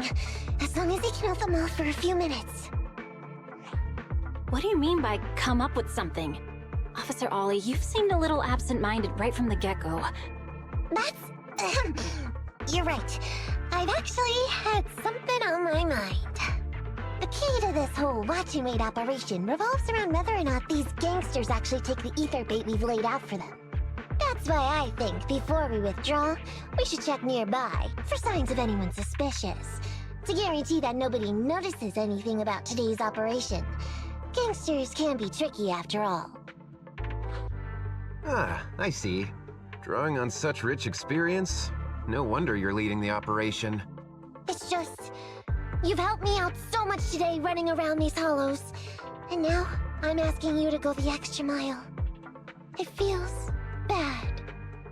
As long as he can hold them off for a few minutes. What do you mean by come up with something? Officer Ollie, you've seemed a little absent-minded right from the get-go. That's... You're right. I've actually had something on my mind. The key to this whole watch-and-wait operation revolves around whether or not these gangsters actually take the ether bait we've laid out for them. That's why I think before we withdraw, we should check nearby for signs of anyone suspicious, to guarantee that nobody notices anything about today's operation. Gangsters can be tricky after all. Ah, I see. Drawing on such rich experience, no wonder you're leading the operation. It's just... You've helped me out so much today running around these hollows. And now, I'm asking you to go the extra mile. It feels... bad.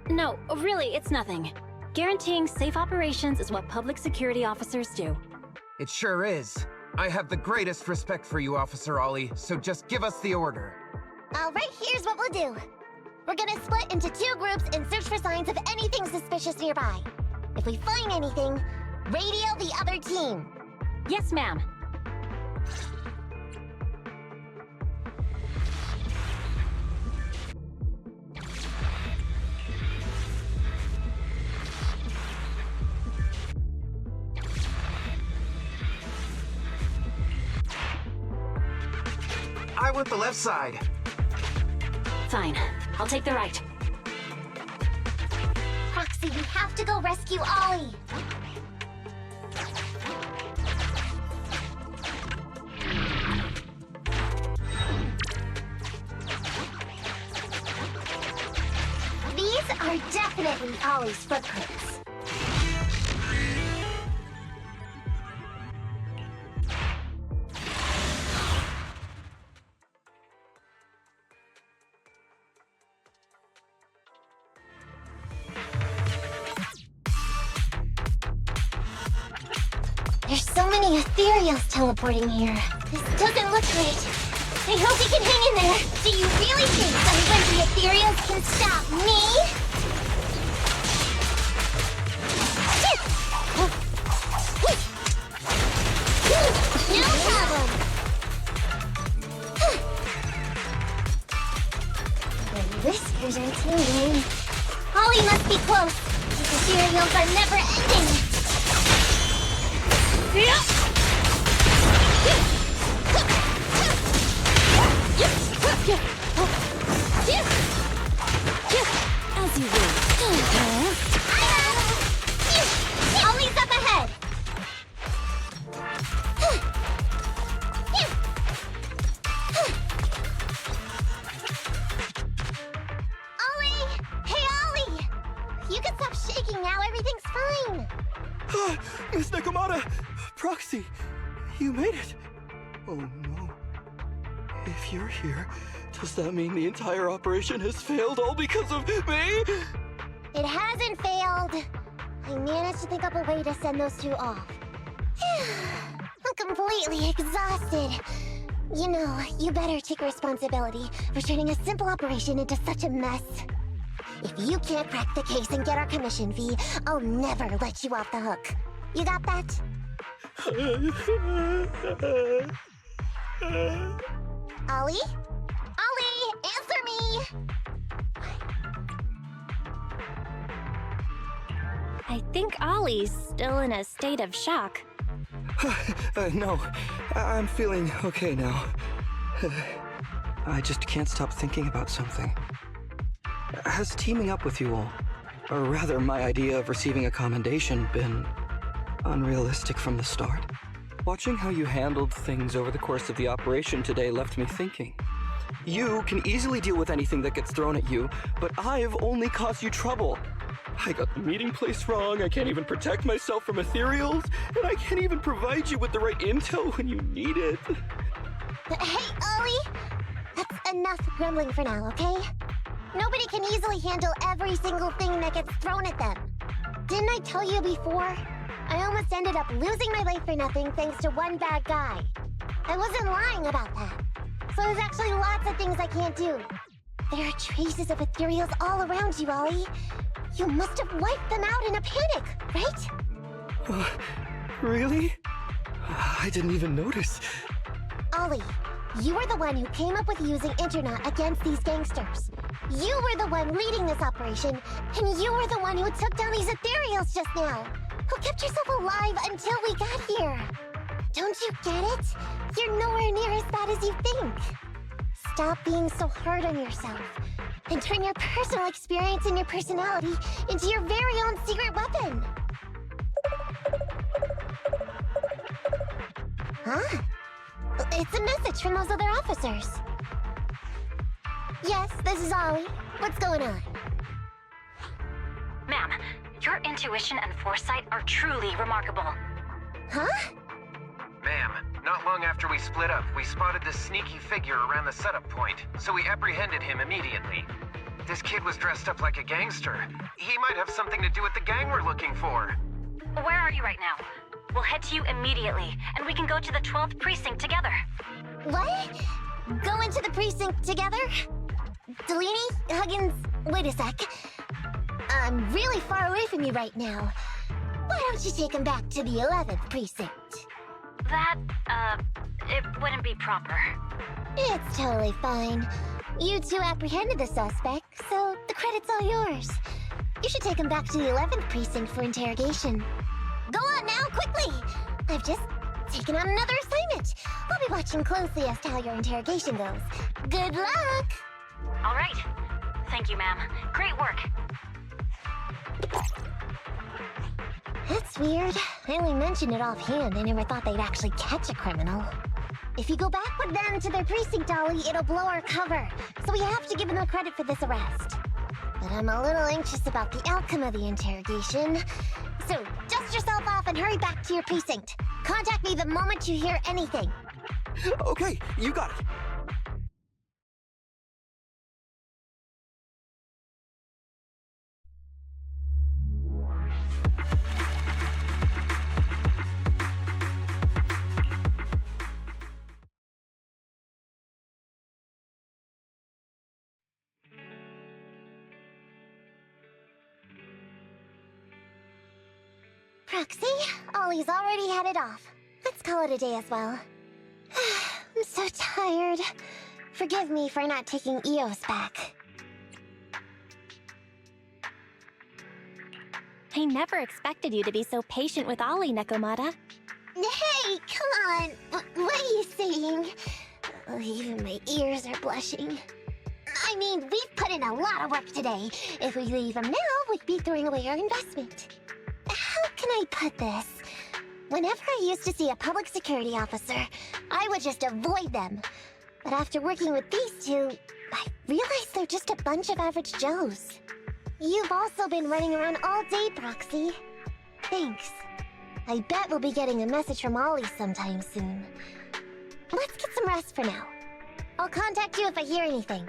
No, really, it's nothing. Guaranteeing safe operations is what public security officers do. It sure is. I have the greatest respect for you, Officer Ollie, so just give us the order. Alright, here's what we'll do. We're gonna split into 2 groups and search for signs of anything suspicious nearby. If we find anything, radio the other team. Yes, ma'am. I want the left side. Fine. I'll take the right. Proxy, we have to go rescue Ollie. These are definitely Ollie's footprints. There's so many ethereals teleporting here. This doesn't look great. I hope he can hang in there. Do you really think some 20 ethereals can stop me? No problem. The whiskers are tingling. Ollie must be close. These ethereals are never ending. As you will. Ollie's up ahead. Ollie! Hey, Ollie! You can stop shaking now. Everything's fine. Miss Nekomata! Proxy, you made it. Oh no. If you're here, does that mean the entire operation has failed all because of me? It hasn't failed. I managed to think up a way to send those two off. I'm completely exhausted. You know, you better take responsibility for turning a simple operation into such a mess. If you can't crack the case and get our commission fee, I'll never let you off the hook. You got that? Ollie? Ollie, answer me! I think Ollie's still in a state of shock. No, I'm feeling okay now. I just can't stop thinking about something. Has teaming up with you all, or rather my idea of receiving a commendation, been unrealistic from the start? Watching how you handled things over the course of the operation today left me thinking. You can easily deal with anything that gets thrown at you, but I've only caused you trouble. I got the meeting place wrong, I can't even protect myself from ethereals, and I can't even provide you with the right intel when you need it. Hey, Ollie! That's enough grumbling for now, okay? Nobody can easily handle every single thing that gets thrown at them. Didn't I tell you before? I almost ended up losing my life for nothing thanks to one bad guy. I wasn't lying about that. So there's actually lots of things I can't do. There are traces of ethereals all around you, Ollie. You must have wiped them out in a panic, right? Really? I didn't even notice. Ollie, you were the one who came up with using Internet against these gangsters. You were the one leading this operation, and you were the one who took down these ethereals just now. Who kept yourself alive until we got here. Don't you get it? You're nowhere near as bad as you think. Stop being so hard on yourself, and turn your personal experience and your personality into your very own secret weapon. Huh? It's a message from those other officers. Yes, this is Ollie. What's going on? Ma'am, your intuition and foresight are truly remarkable. Huh? Ma'am, not long after we split up, we spotted this sneaky figure around the setup point, so we apprehended him immediately. This kid was dressed up like a gangster. He might have something to do with the gang we're looking for. Where are you right now? We'll head to you immediately, and we can go to the 12th precinct together. What? Go into the precinct together? Delaney? Huggins? Wait a sec. I'm really far away from you right now. Why don't you take him back to the 11th precinct? That, it wouldn't be proper. It's totally fine. You two apprehended the suspect, so the credit's all yours. You should take him back to the 11th precinct for interrogation. Go on now, quickly! I've just taken on another assignment. I'll be watching closely as to how your interrogation goes. Good luck! All right. Thank you, ma'am. Great work. That's weird. I only mentioned it offhand. I never thought they'd actually catch a criminal. If you go back with them to their precinct, Ollie, it'll blow our cover. So we have to give them the credit for this arrest. But I'm a little anxious about the outcome of the interrogation. So dust yourself off and hurry back to your precinct. Contact me the moment you hear anything. Okay, you got it. Proxy, Ollie's already headed off. Let's call it a day as well. I'm so tired. Forgive me for not taking EOS back. I never expected you to be so patient with Ollie, Nekomata. Hey, come on! What are you saying? Oh, even my ears are blushing. I mean, we've put in a lot of work today. If we leave him now, we'd be throwing away our investment. How can I put this? Whenever I used to see a public security officer, I would just avoid them. But after working with these two, I realized they're just a bunch of average Joes. You've also been running around all day, Proxy. Thanks. I bet we'll be getting a message from Ollie sometime soon. Let's get some rest for now. I'll contact you if I hear anything.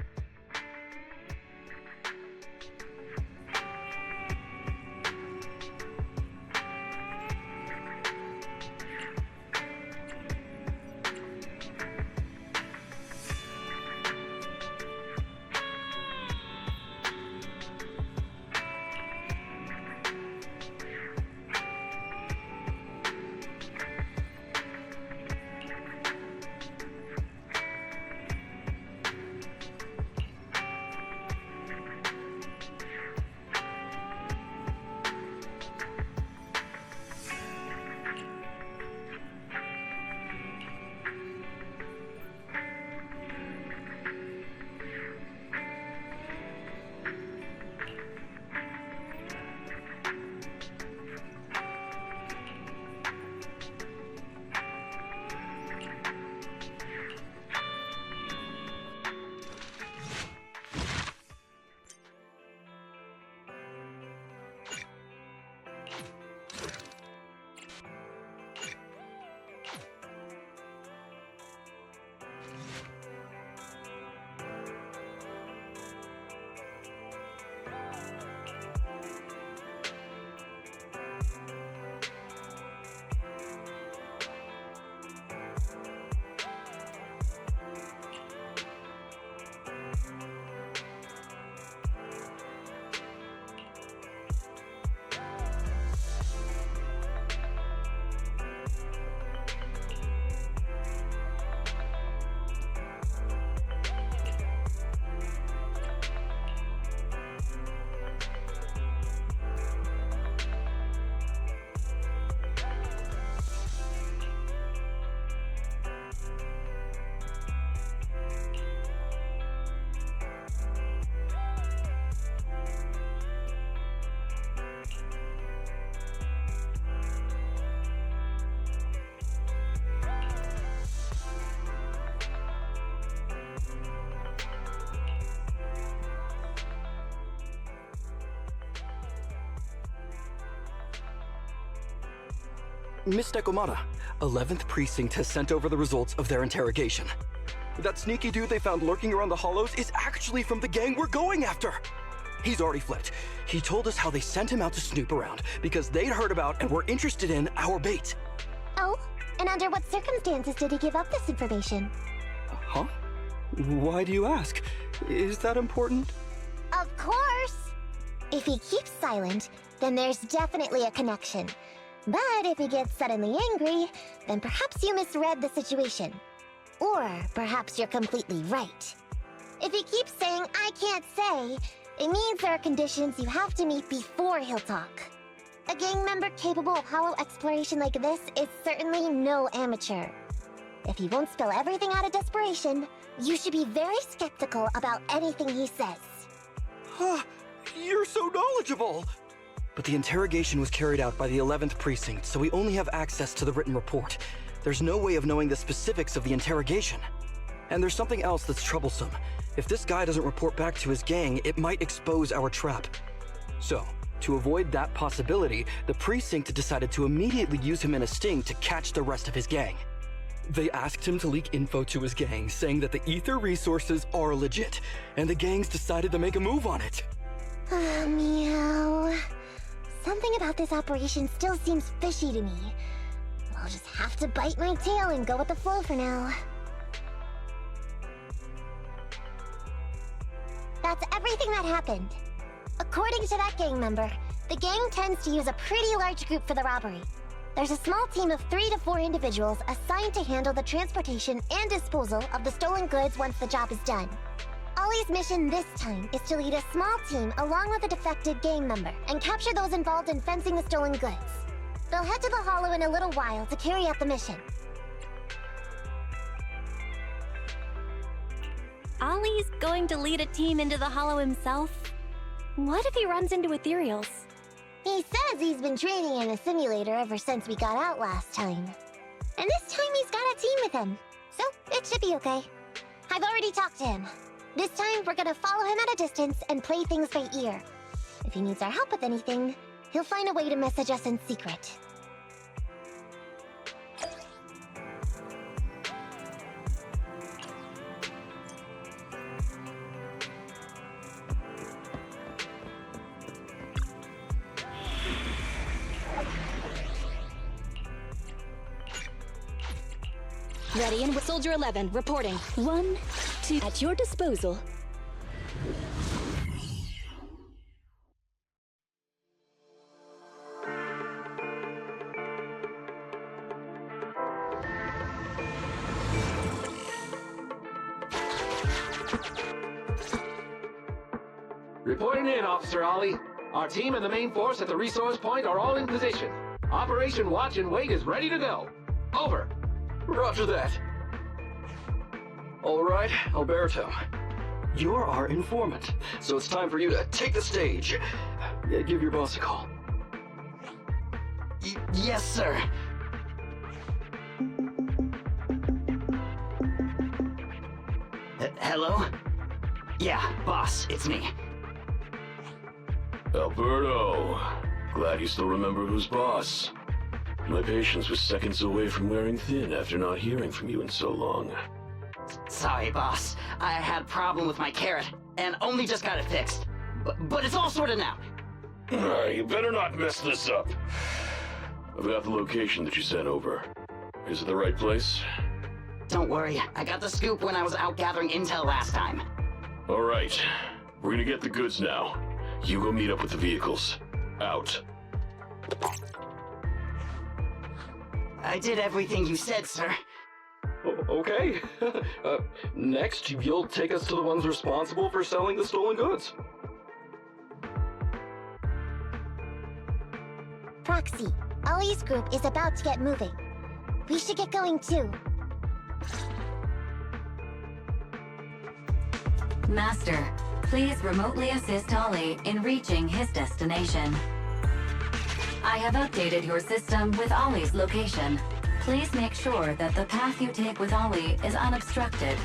Miss Nekomata, 11th Precinct has sent over the results of their interrogation. That sneaky dude they found lurking around the hollows is actually from the gang we're going after. He's already flipped. He told us how they sent him out to snoop around because they'd heard about and were interested in our bait. Oh? And under what circumstances did he give up this information? Huh? Why do you ask? Is that important? Of course! If he keeps silent, then there's definitely a connection. But if he gets suddenly angry, then perhaps you misread the situation. Or perhaps you're completely right. If he keeps saying, "I can't say," it means there are conditions you have to meet before he'll talk. A gang member capable of hollow exploration like this is certainly no amateur. If he won't spill everything out of desperation, you should be very skeptical about anything he says. You're so knowledgeable! But the interrogation was carried out by the 11th Precinct, so we only have access to the written report. There's no way of knowing the specifics of the interrogation. And there's something else that's troublesome. If this guy doesn't report back to his gang, it might expose our trap. So, to avoid that possibility, the Precinct decided to immediately use him in a sting to catch the rest of his gang. They asked him to leak info to his gang, saying that the ether resources are legit, and the gangs decided to make a move on it. Meow. Something about this operation still seems fishy to me. I'll just have to bite my tail and go with the flow for now. That's everything that happened. According to that gang member, the gang tends to use a pretty large group for the robbery. There's a small team of 3 to 4 individuals assigned to handle the transportation and disposal of the stolen goods once the job is done. Ollie's mission this time is to lead a small team along with a defected gang member and capture those involved in fencing the stolen goods. They'll head to the Hollow in a little while to carry out the mission. Ollie's going to lead a team into the Hollow himself? What if he runs into ethereals? He says he's been training in a simulator ever since we got out last time. And this time he's got a team with him, so it should be okay. I've already talked to him. This time we're gonna follow him at a distance and play things by ear. If he needs our help with anything, he'll find a way to message us in secret. Ready and with Soldier 11, reporting. 1, 2, at your disposal. Reporting in, Officer Ollie. Our team and the main force at the resource point are all in position. Operation Watch and Wait is ready to go. Over. Roger that. All right, Alberto. You're our informant, so it's time for you to take the stage. Give your boss a call. Yes, sir. Hello? Yeah, boss, it's me. Alberto, glad you still remember who's boss. My patience was seconds away from wearing thin after not hearing from you in so long. Sorry, boss. I had a problem with my carrot, and only just got it fixed. But it's all sorted now. You better not mess this up. I've got the location that you sent over. Is it the right place? Don't worry, I got the scoop when I was out gathering intel last time. All right, we're gonna get the goods now. You go meet up with the vehicles. Out. I did everything you said, sir. Okay. Next, you'll take us to the ones responsible for selling the stolen goods. Proxy, Ollie's group is about to get moving. We should get going too. Master, please remotely assist Ollie in reaching his destination. I have updated your system with Ollie's location. Please make sure that the path you take with Ollie is unobstructed.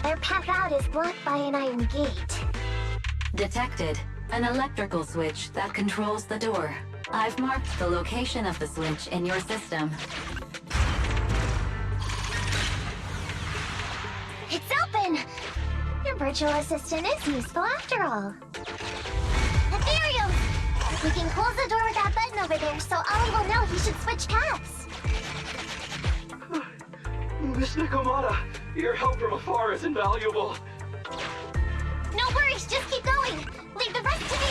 Their path out is blocked by an iron gate. Detected. An electrical switch that controls the door. I've marked the location of the switch in your system. It's open! Your virtual assistant is useful after all. Ethereum! We can close the door with that button over there so Ollie will know he should switch paths. Miss Nekomata, your help from afar is invaluable. No worries, just keep going. Leave the rest to me.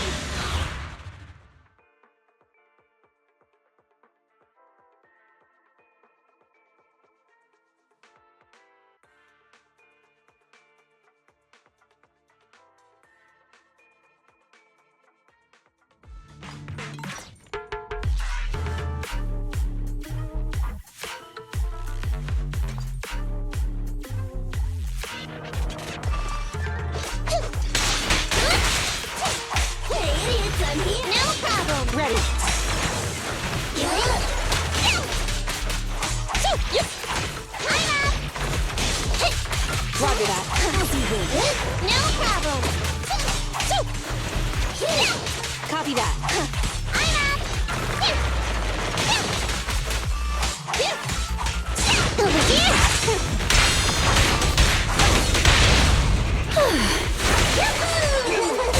Roger that. No problem. Copy that. Over here.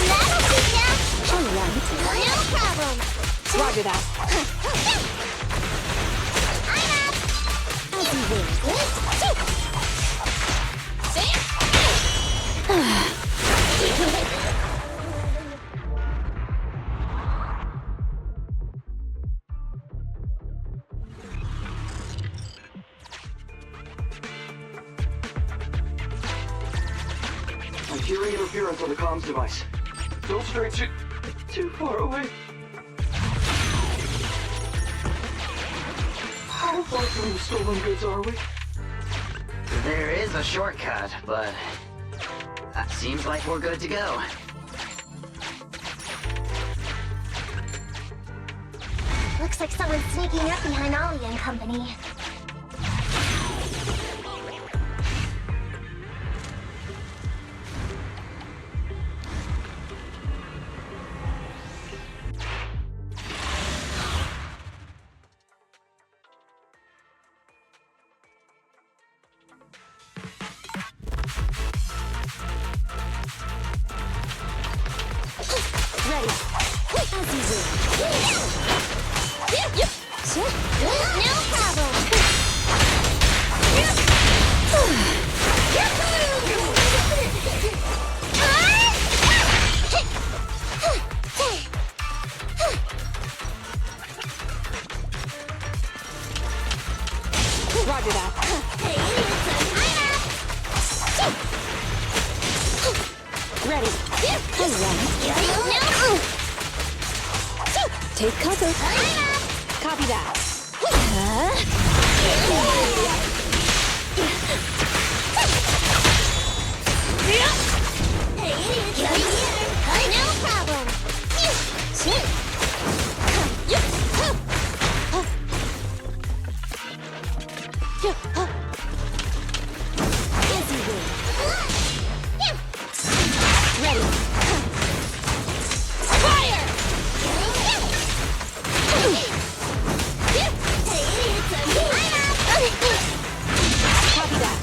That'll do now. All right. No problem. Roger that. As you will. I'm hearing interference on the comms device. Don't stray too far away. How far from the stolen goods are we? There is a shortcut, but seems like we're good to go. Looks like someone's sneaking up behind Ollie and company. Ready. As you will. No problem. Roger that. Ready. All right. Take cover. Copy that. No problem. Ready. Fire! Copy that.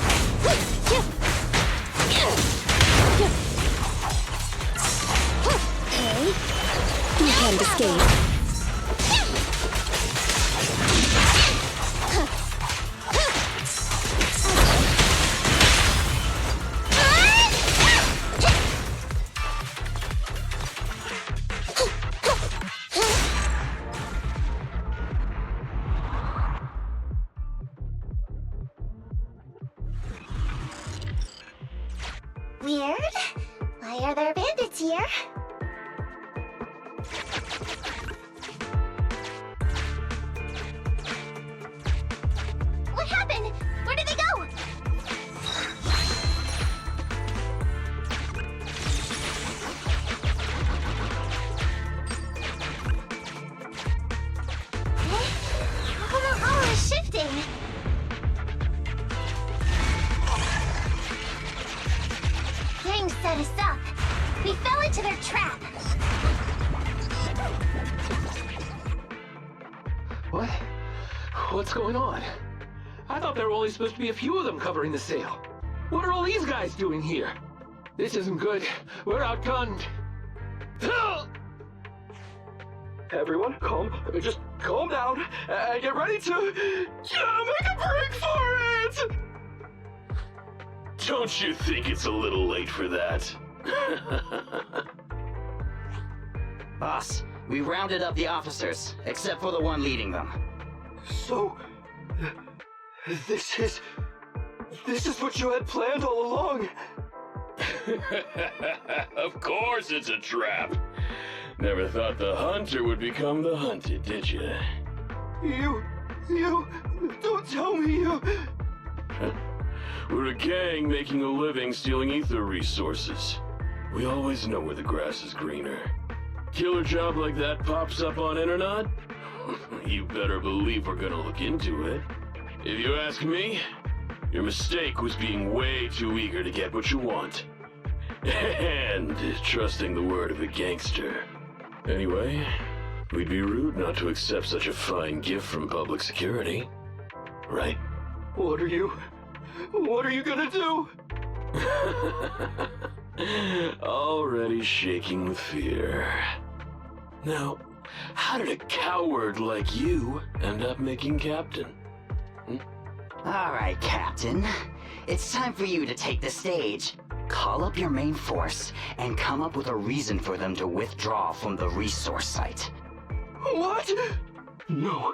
Okay. You can't escape. Weird. Why are there bandits here? What happened? Where did they go? The hall is shifting. Gang set us up. We fell into their trap. What's going on? I thought there were only supposed to be a few of them covering the sale. What are all these guys doing here? This isn't good. We're outgunned. Everyone, just calm down and get ready to make a break for it! Don't you think it's a little late for that? Boss, we rounded up the officers, except for the one leading them. So, this is what you had planned all along? Of course it's a trap. Never thought the hunter would become the hunted, did you? You, don't tell me you... We're a gang making a living stealing ether resources. We always know where the grass is greener. Killer job like that pops up on internet? You better believe we're gonna look into it. If you ask me, your mistake was being way too eager to get what you want. And trusting the word of a gangster. Anyway, we'd be rude not to accept such a fine gift from public security. Right? What are you gonna do? Already shaking with fear. Now, how did a coward like you end up making captain? All right, Captain. It's time for you to take the stage. Call up your main force and come up with a reason for them to withdraw from the resource site. What? No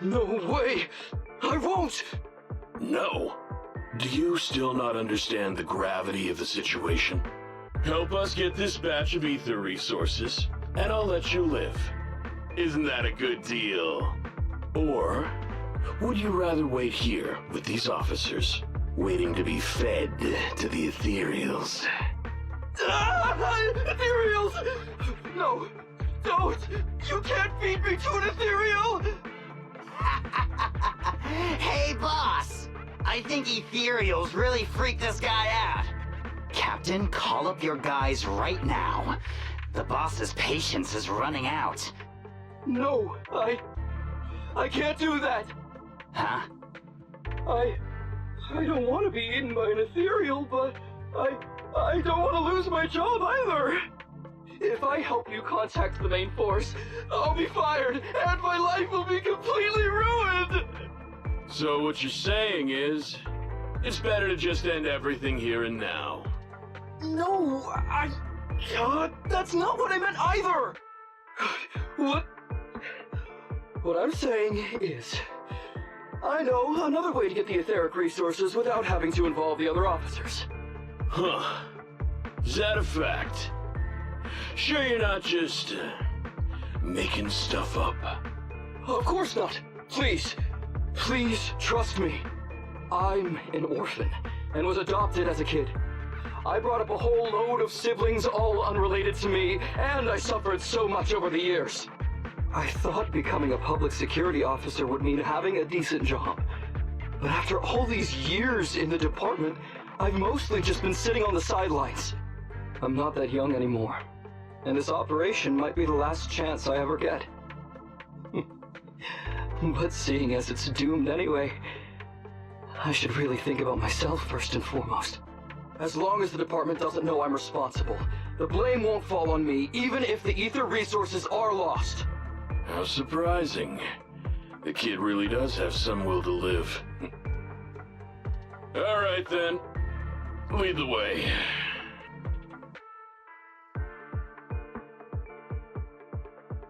way! I won't! No. Do you still not understand the gravity of the situation? Help us get this batch of ether resources, and I'll let you live. Isn't that a good deal? Or would you rather wait here with these officers, waiting to be fed to the ethereals? Ethereals! No, don't! You can't feed me to an ethereal! Hey, boss! I think ethereals really freaked this guy out. Captain, call up your guys right now. The boss's patience is running out. No, I can't do that. Huh? I don't want to be eaten by an ethereal, but I don't want to lose my job either. If I help you contact the main force, I'll be fired, and my life will be completely ruined! So what you're saying is, it's better to just end everything here and now. No, that's not what I meant either! What I'm saying is, I know another way to get the etheric resources without having to involve the other officers. Huh. Is that a fact? Sure you're not just, making stuff up? Of course not. Please trust me. I'm an orphan, and was adopted as a kid. I brought up a whole load of siblings, all unrelated to me, and I suffered so much over the years. I thought becoming a public security officer would mean having a decent job. But after all these years in the department, I've mostly just been sitting on the sidelines. I'm not that young anymore, and this operation might be the last chance I ever get. But seeing as it's doomed anyway, I should really think about myself first and foremost. As long as the department doesn't know I'm responsible, the blame won't fall on me, even if the ether resources are lost. How surprising. The kid really does have some will to live. All right then. Lead the way.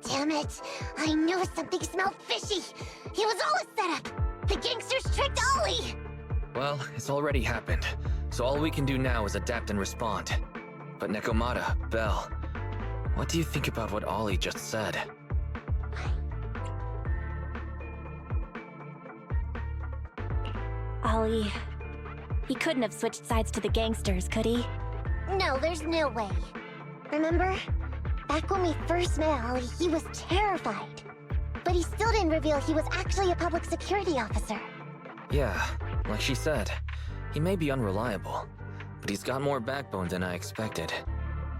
Damn it! I knew something smelled fishy! It was all a setup! The gangsters tricked Ollie! Well, it's already happened, so all we can do now is adapt and respond. But Nekomata, Belle, what do you think about what Ollie just said? Ollie... he couldn't have switched sides to the gangsters, could he? No, there's no way. Remember? Back when we first met Ollie, he was terrified. But he still didn't reveal he was actually a public security officer. Yeah, like she said, he may be unreliable, but he's got more backbone than I expected.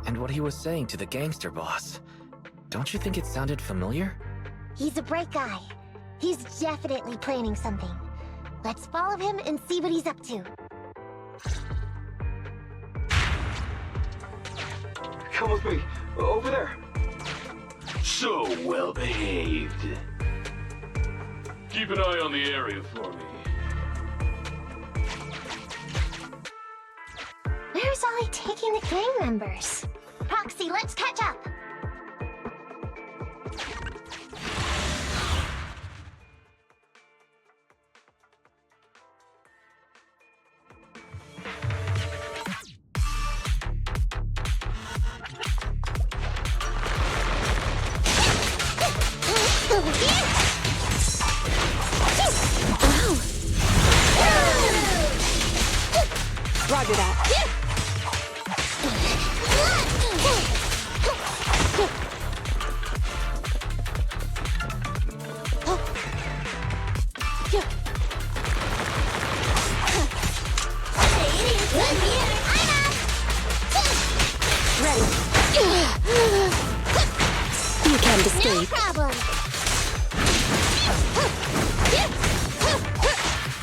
And what he was saying to the gangster boss, don't you think it sounded familiar? He's a bright guy. He's definitely planning something. Let's follow him and see what he's up to. Come with me. Over there. So well behaved. Keep an eye on the area for me. Where's Ollie taking the gang members? Proxy, let's catch up! Roger that. Ready. You can't escape. No problem!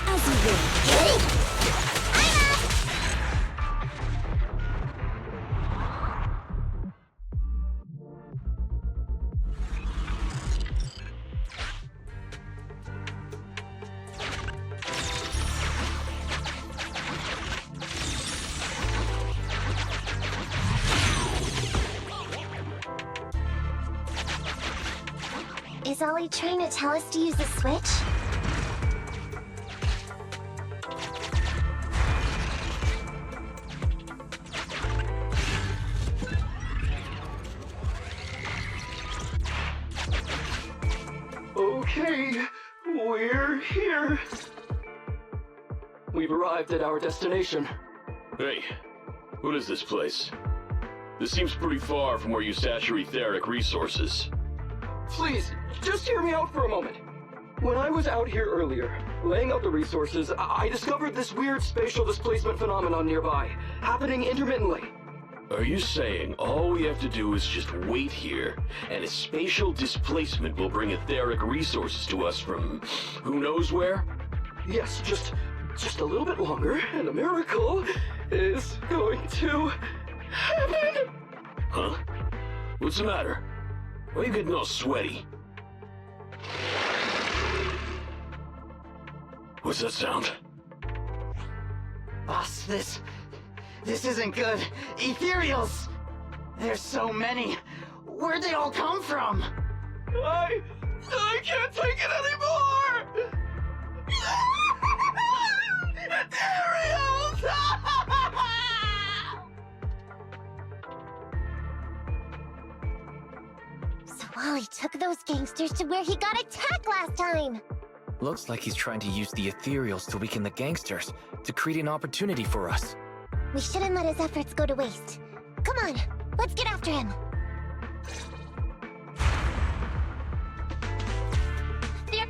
As you will. Is Ollie trying to tell us to use the switch? Okay, we're here. We've arrived at our destination. Hey, what is this place? This seems pretty far from where you stash your etheric resources. Please, just hear me out for a moment. When I was out here earlier, laying out the resources, I discovered this weird spatial displacement phenomenon nearby, happening intermittently. Are you saying all we have to do is just wait here, and a spatial displacement will bring etheric resources to us from who knows where? Yes, just a little bit longer, and a miracle is going to happen! Huh? What's the matter? Why are you getting all sweaty? What's that sound? Boss, this isn't good. Ethereals! There's so many. Where'd they all come from? I can't take it anymore! Ethereals! So Ollie took those gangsters to where he got attacked last time! Looks like he's trying to use the ethereals to weaken the gangsters, to create an opportunity for us. We shouldn't let his efforts go to waste. Come on, let's get after him!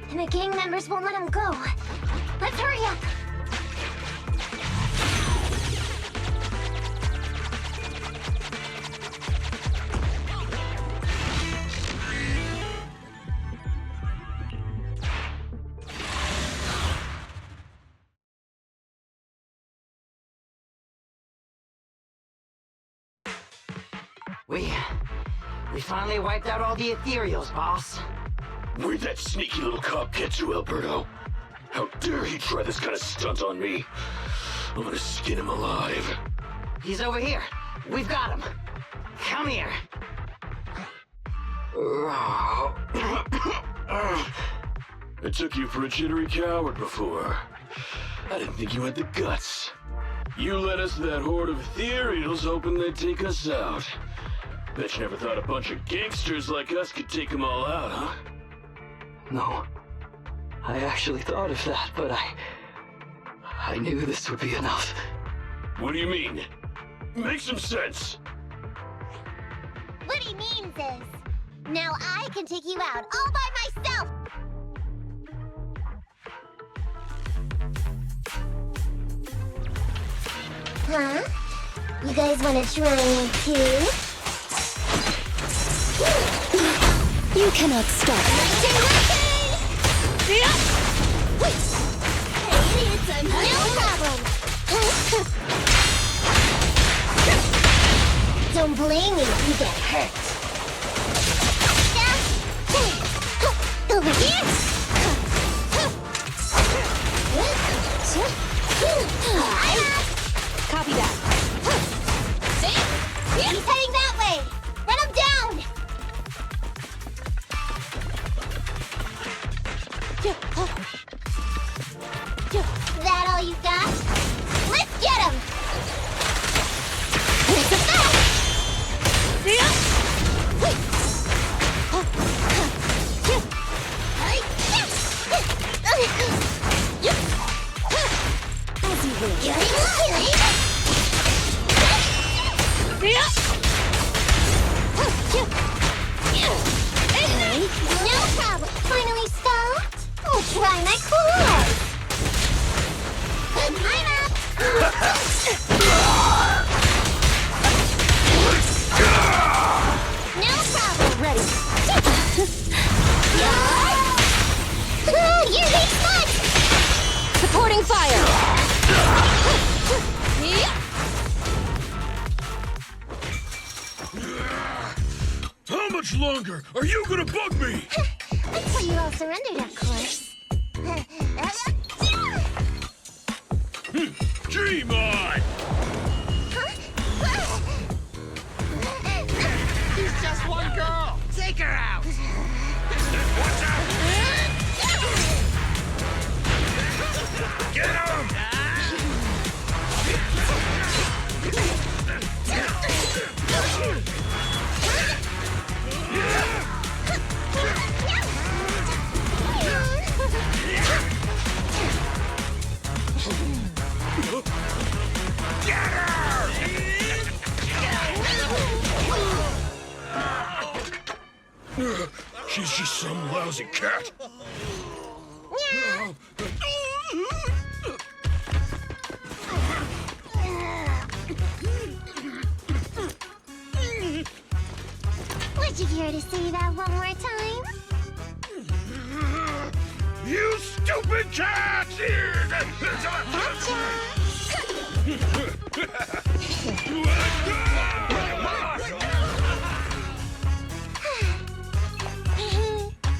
And the gang members won't let him go. Let's hurry up! We finally wiped out all the ethereals, boss. Where'd that sneaky little cop get to, Alberto? How dare he try this kind of stunt on me? I'm gonna skin him alive. He's over here. We've got him. Come here. I took you for a jittery coward before. I didn't think you had the guts. You led us to that horde of ethereals hoping they'd take us out. Bet you never thought a bunch of gangsters like us could take them all out, huh? No. I actually thought of that, but I knew this would be enough. What do you mean? Make some sense! What he means is, now I can take you out all by myself! Huh? You guys wanna try me too? You cannot stop. No problem. Don't blame me if you get hurt. Over here. Copy that. He's heading that way. Run him down. That all you got? Let's get him. It's a fact. As you wish. No problem. Finally stopped. I'll try my claws. I'm up. No problem. Ready. You're big fun. Supporting fire. How much longer are you gonna bug me? Until you all surrendered, of course. Dream on! He's just one girl! Take her out! Watch out! Get him! Get her! She's just some lousy cat. Would you care to say that one more time? You stupid cat!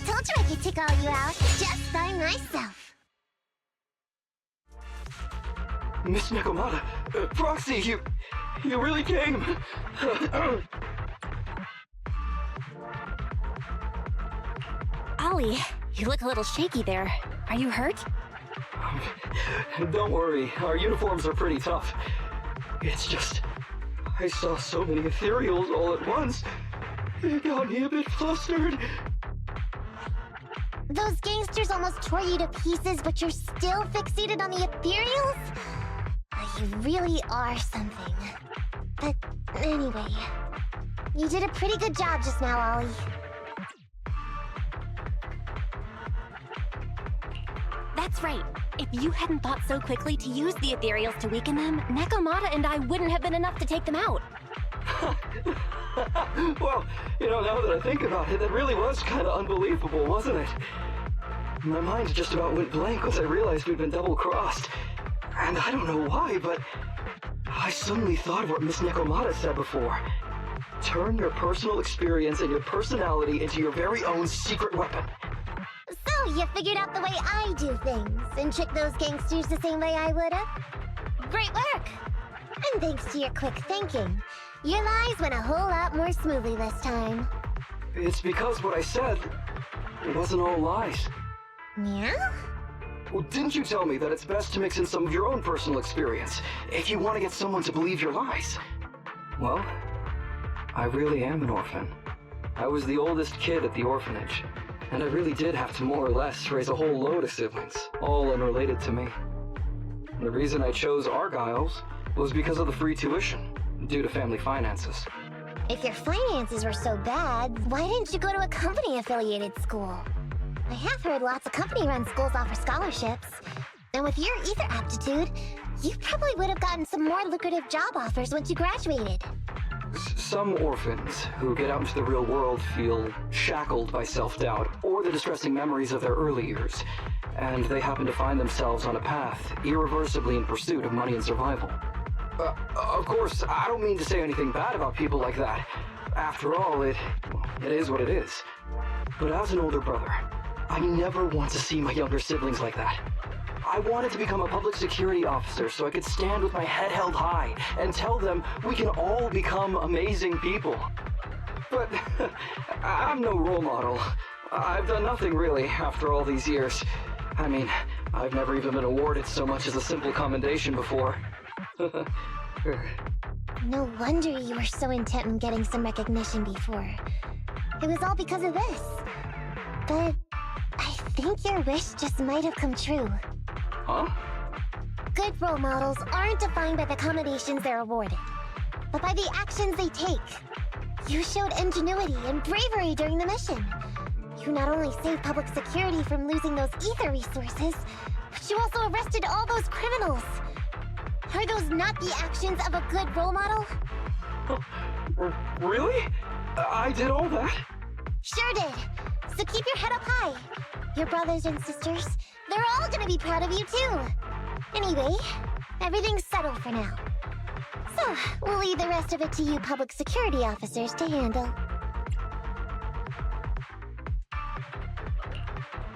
Told you I could take all you out just by myself. Miss Nekomata, Proxy, you really came. Ollie, you look a little shaky there. Are you hurt? Don't worry, our uniforms are pretty tough. It's just, I saw so many ethereals all at once. It got me a bit flustered. Those gangsters almost tore you to pieces, but you're still fixated on the ethereals? You really are something. But anyway, you did a pretty good job just now, Ollie. That's right. If you hadn't thought so quickly to use the ethereals to weaken them, Nekomata and I wouldn't have been enough to take them out. Well, now that I think about it, that really was kind of unbelievable, wasn't it? My mind just about went blank once I realized we'd been double-crossed. And I don't know why, but I suddenly thought of what Miss Nekomata said before. Turn your personal experience and your personality into your very own secret weapon. So, you figured out the way I do things, and tricked those gangsters the same way I would've? Great work! And thanks to your quick thinking, your lies went a whole lot more smoothly this time. It's because what I said, it wasn't all lies. Yeah? Well, didn't you tell me that it's best to mix in some of your own personal experience if you want to get someone to believe your lies? Well, I really am an orphan. I was the oldest kid at the orphanage, and I really did have to more or less raise a whole load of siblings, all unrelated to me. The reason I chose Argyle's was because of the free tuition, due to family finances. If your finances were so bad, why didn't you go to a company-affiliated school? I have heard lots of company-run schools offer scholarships. And with your ether aptitude, you probably would have gotten some more lucrative job offers once you graduated. Some orphans who get out into the real world feel shackled by self-doubt or the distressing memories of their early years, and they happen to find themselves on a path irreversibly in pursuit of money and survival. Of course, I don't mean to say anything bad about people like that. After all, it is what it is. But as an older brother, I never want to see my younger siblings like that. I wanted to become a public security officer so I could stand with my head held high and tell them we can all become amazing people. But I'm no role model. I've done nothing really after all these years. I mean, I've never even been awarded so much as a simple commendation before. No wonder you were so intent on getting some recognition before. It was all because of this. But I think your wish just might have come true. Huh? Good role models aren't defined by the accommodations they're awarded, but by the actions they take. You showed ingenuity and bravery during the mission. You not only saved public security from losing those ether resources, but you also arrested all those criminals. Are those not the actions of a good role model? Really? I did all that? Sure did. So keep your head up high. Your brothers and sisters, they're all gonna be proud of you too. Anyway, everything's settled for now. So, we'll leave the rest of it to you public security officers to handle.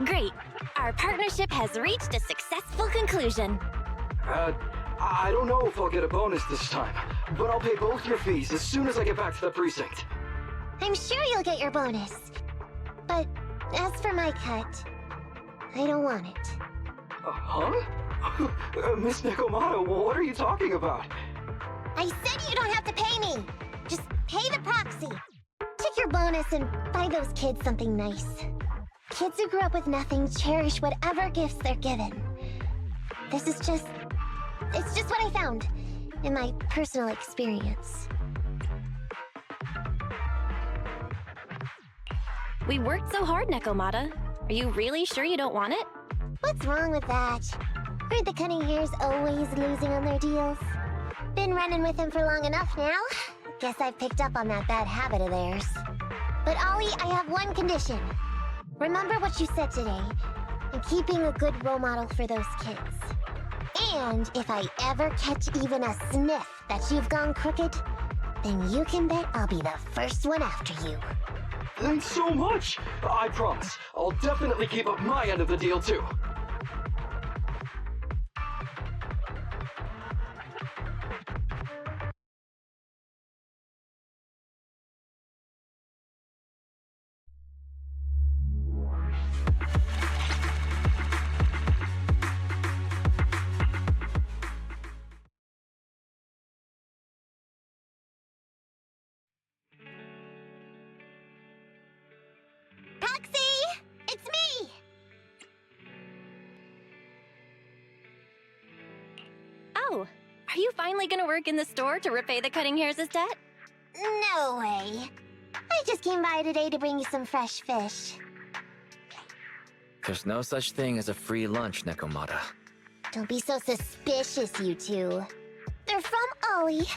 Great. Our partnership has reached a successful conclusion. I don't know if I'll get a bonus this time, but I'll pay both your fees as soon as I get back to the precinct. I'm sure you'll get your bonus. But as for my cut, I don't want it. Huh? Miss Nekomata, what are you talking about? I said you don't have to pay me! Just pay the proxy. Take your bonus and buy those kids something nice. Kids who grew up with nothing cherish whatever gifts they're given. It's just what I found in my personal experience. We worked so hard, Nekomata. Are you really sure you don't want it? What's wrong with that? Aren't the cunning hairs always losing on their deals? Been running with him for long enough now. Guess I've picked up on that bad habit of theirs. But Ollie, I have one condition. Remember what you said today, and keep being a good role model for those kids. And if I ever catch even a sniff that you've gone crooked, then you can bet I'll be the first one after you. Thanks so much! I promise, I'll definitely keep up my end of the deal too. Oh, are you finally gonna work in the store to repay the cutting hairs' debt? No way. I just came by today to bring you some fresh fish. There's no such thing as a free lunch, Nekomata. Don't be so suspicious, you two. They're from Ollie.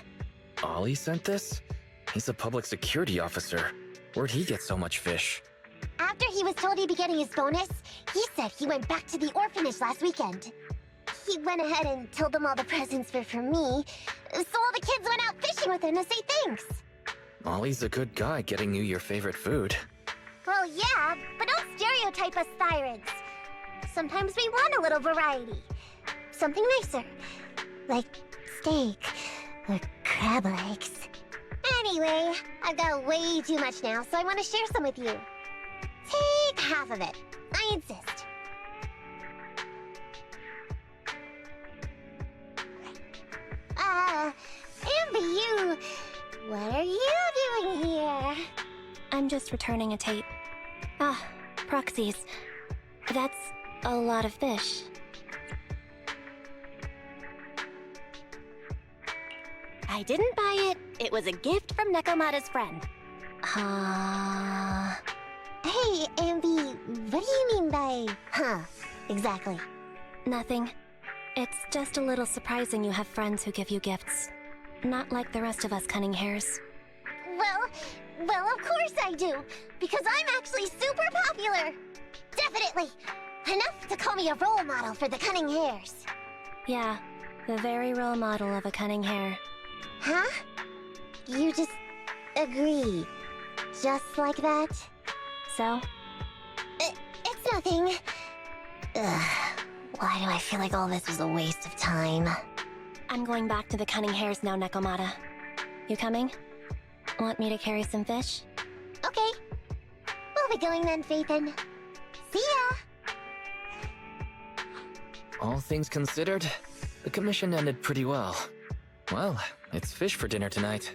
Ollie sent this? He's a public security officer. Where'd he get so much fish? After he was told he'd be getting his bonus, he said he went back to the orphanage last weekend. He went ahead and told them all the presents were for me, so all the kids went out fishing with him to say thanks. Ollie's a good guy getting you your favorite food. Well, yeah, but don't stereotype us sirens. Sometimes we want a little variety. Something nicer, like steak or crab legs. Anyway, I've got way too much now, so I want to share some with you. Take half of it. I insist. Amber, what are you doing here? I'm just returning a tape. Ah, proxies. That's a lot of fish. I didn't buy it. It was a gift from Nekomata's friend. Hey, Amby, what do you mean by, exactly? Nothing. It's just a little surprising you have friends who give you gifts. Not like the rest of us cunning hairs. Well, of course I do, because I'm actually super popular. Definitely. Enough to call me a role model for the cunning hares. Yeah, the very role model of a cunning hare. Huh? You just agree. Just like that? So? It's nothing. Ugh. Why do I feel like all this was a waste of time? I'm going back to the cunning hares now, Nekomata. You coming? Want me to carry some fish? Okay. We'll be going then, Phaethon. See ya! All things considered, the commission ended pretty well. Well, it's fish for dinner tonight.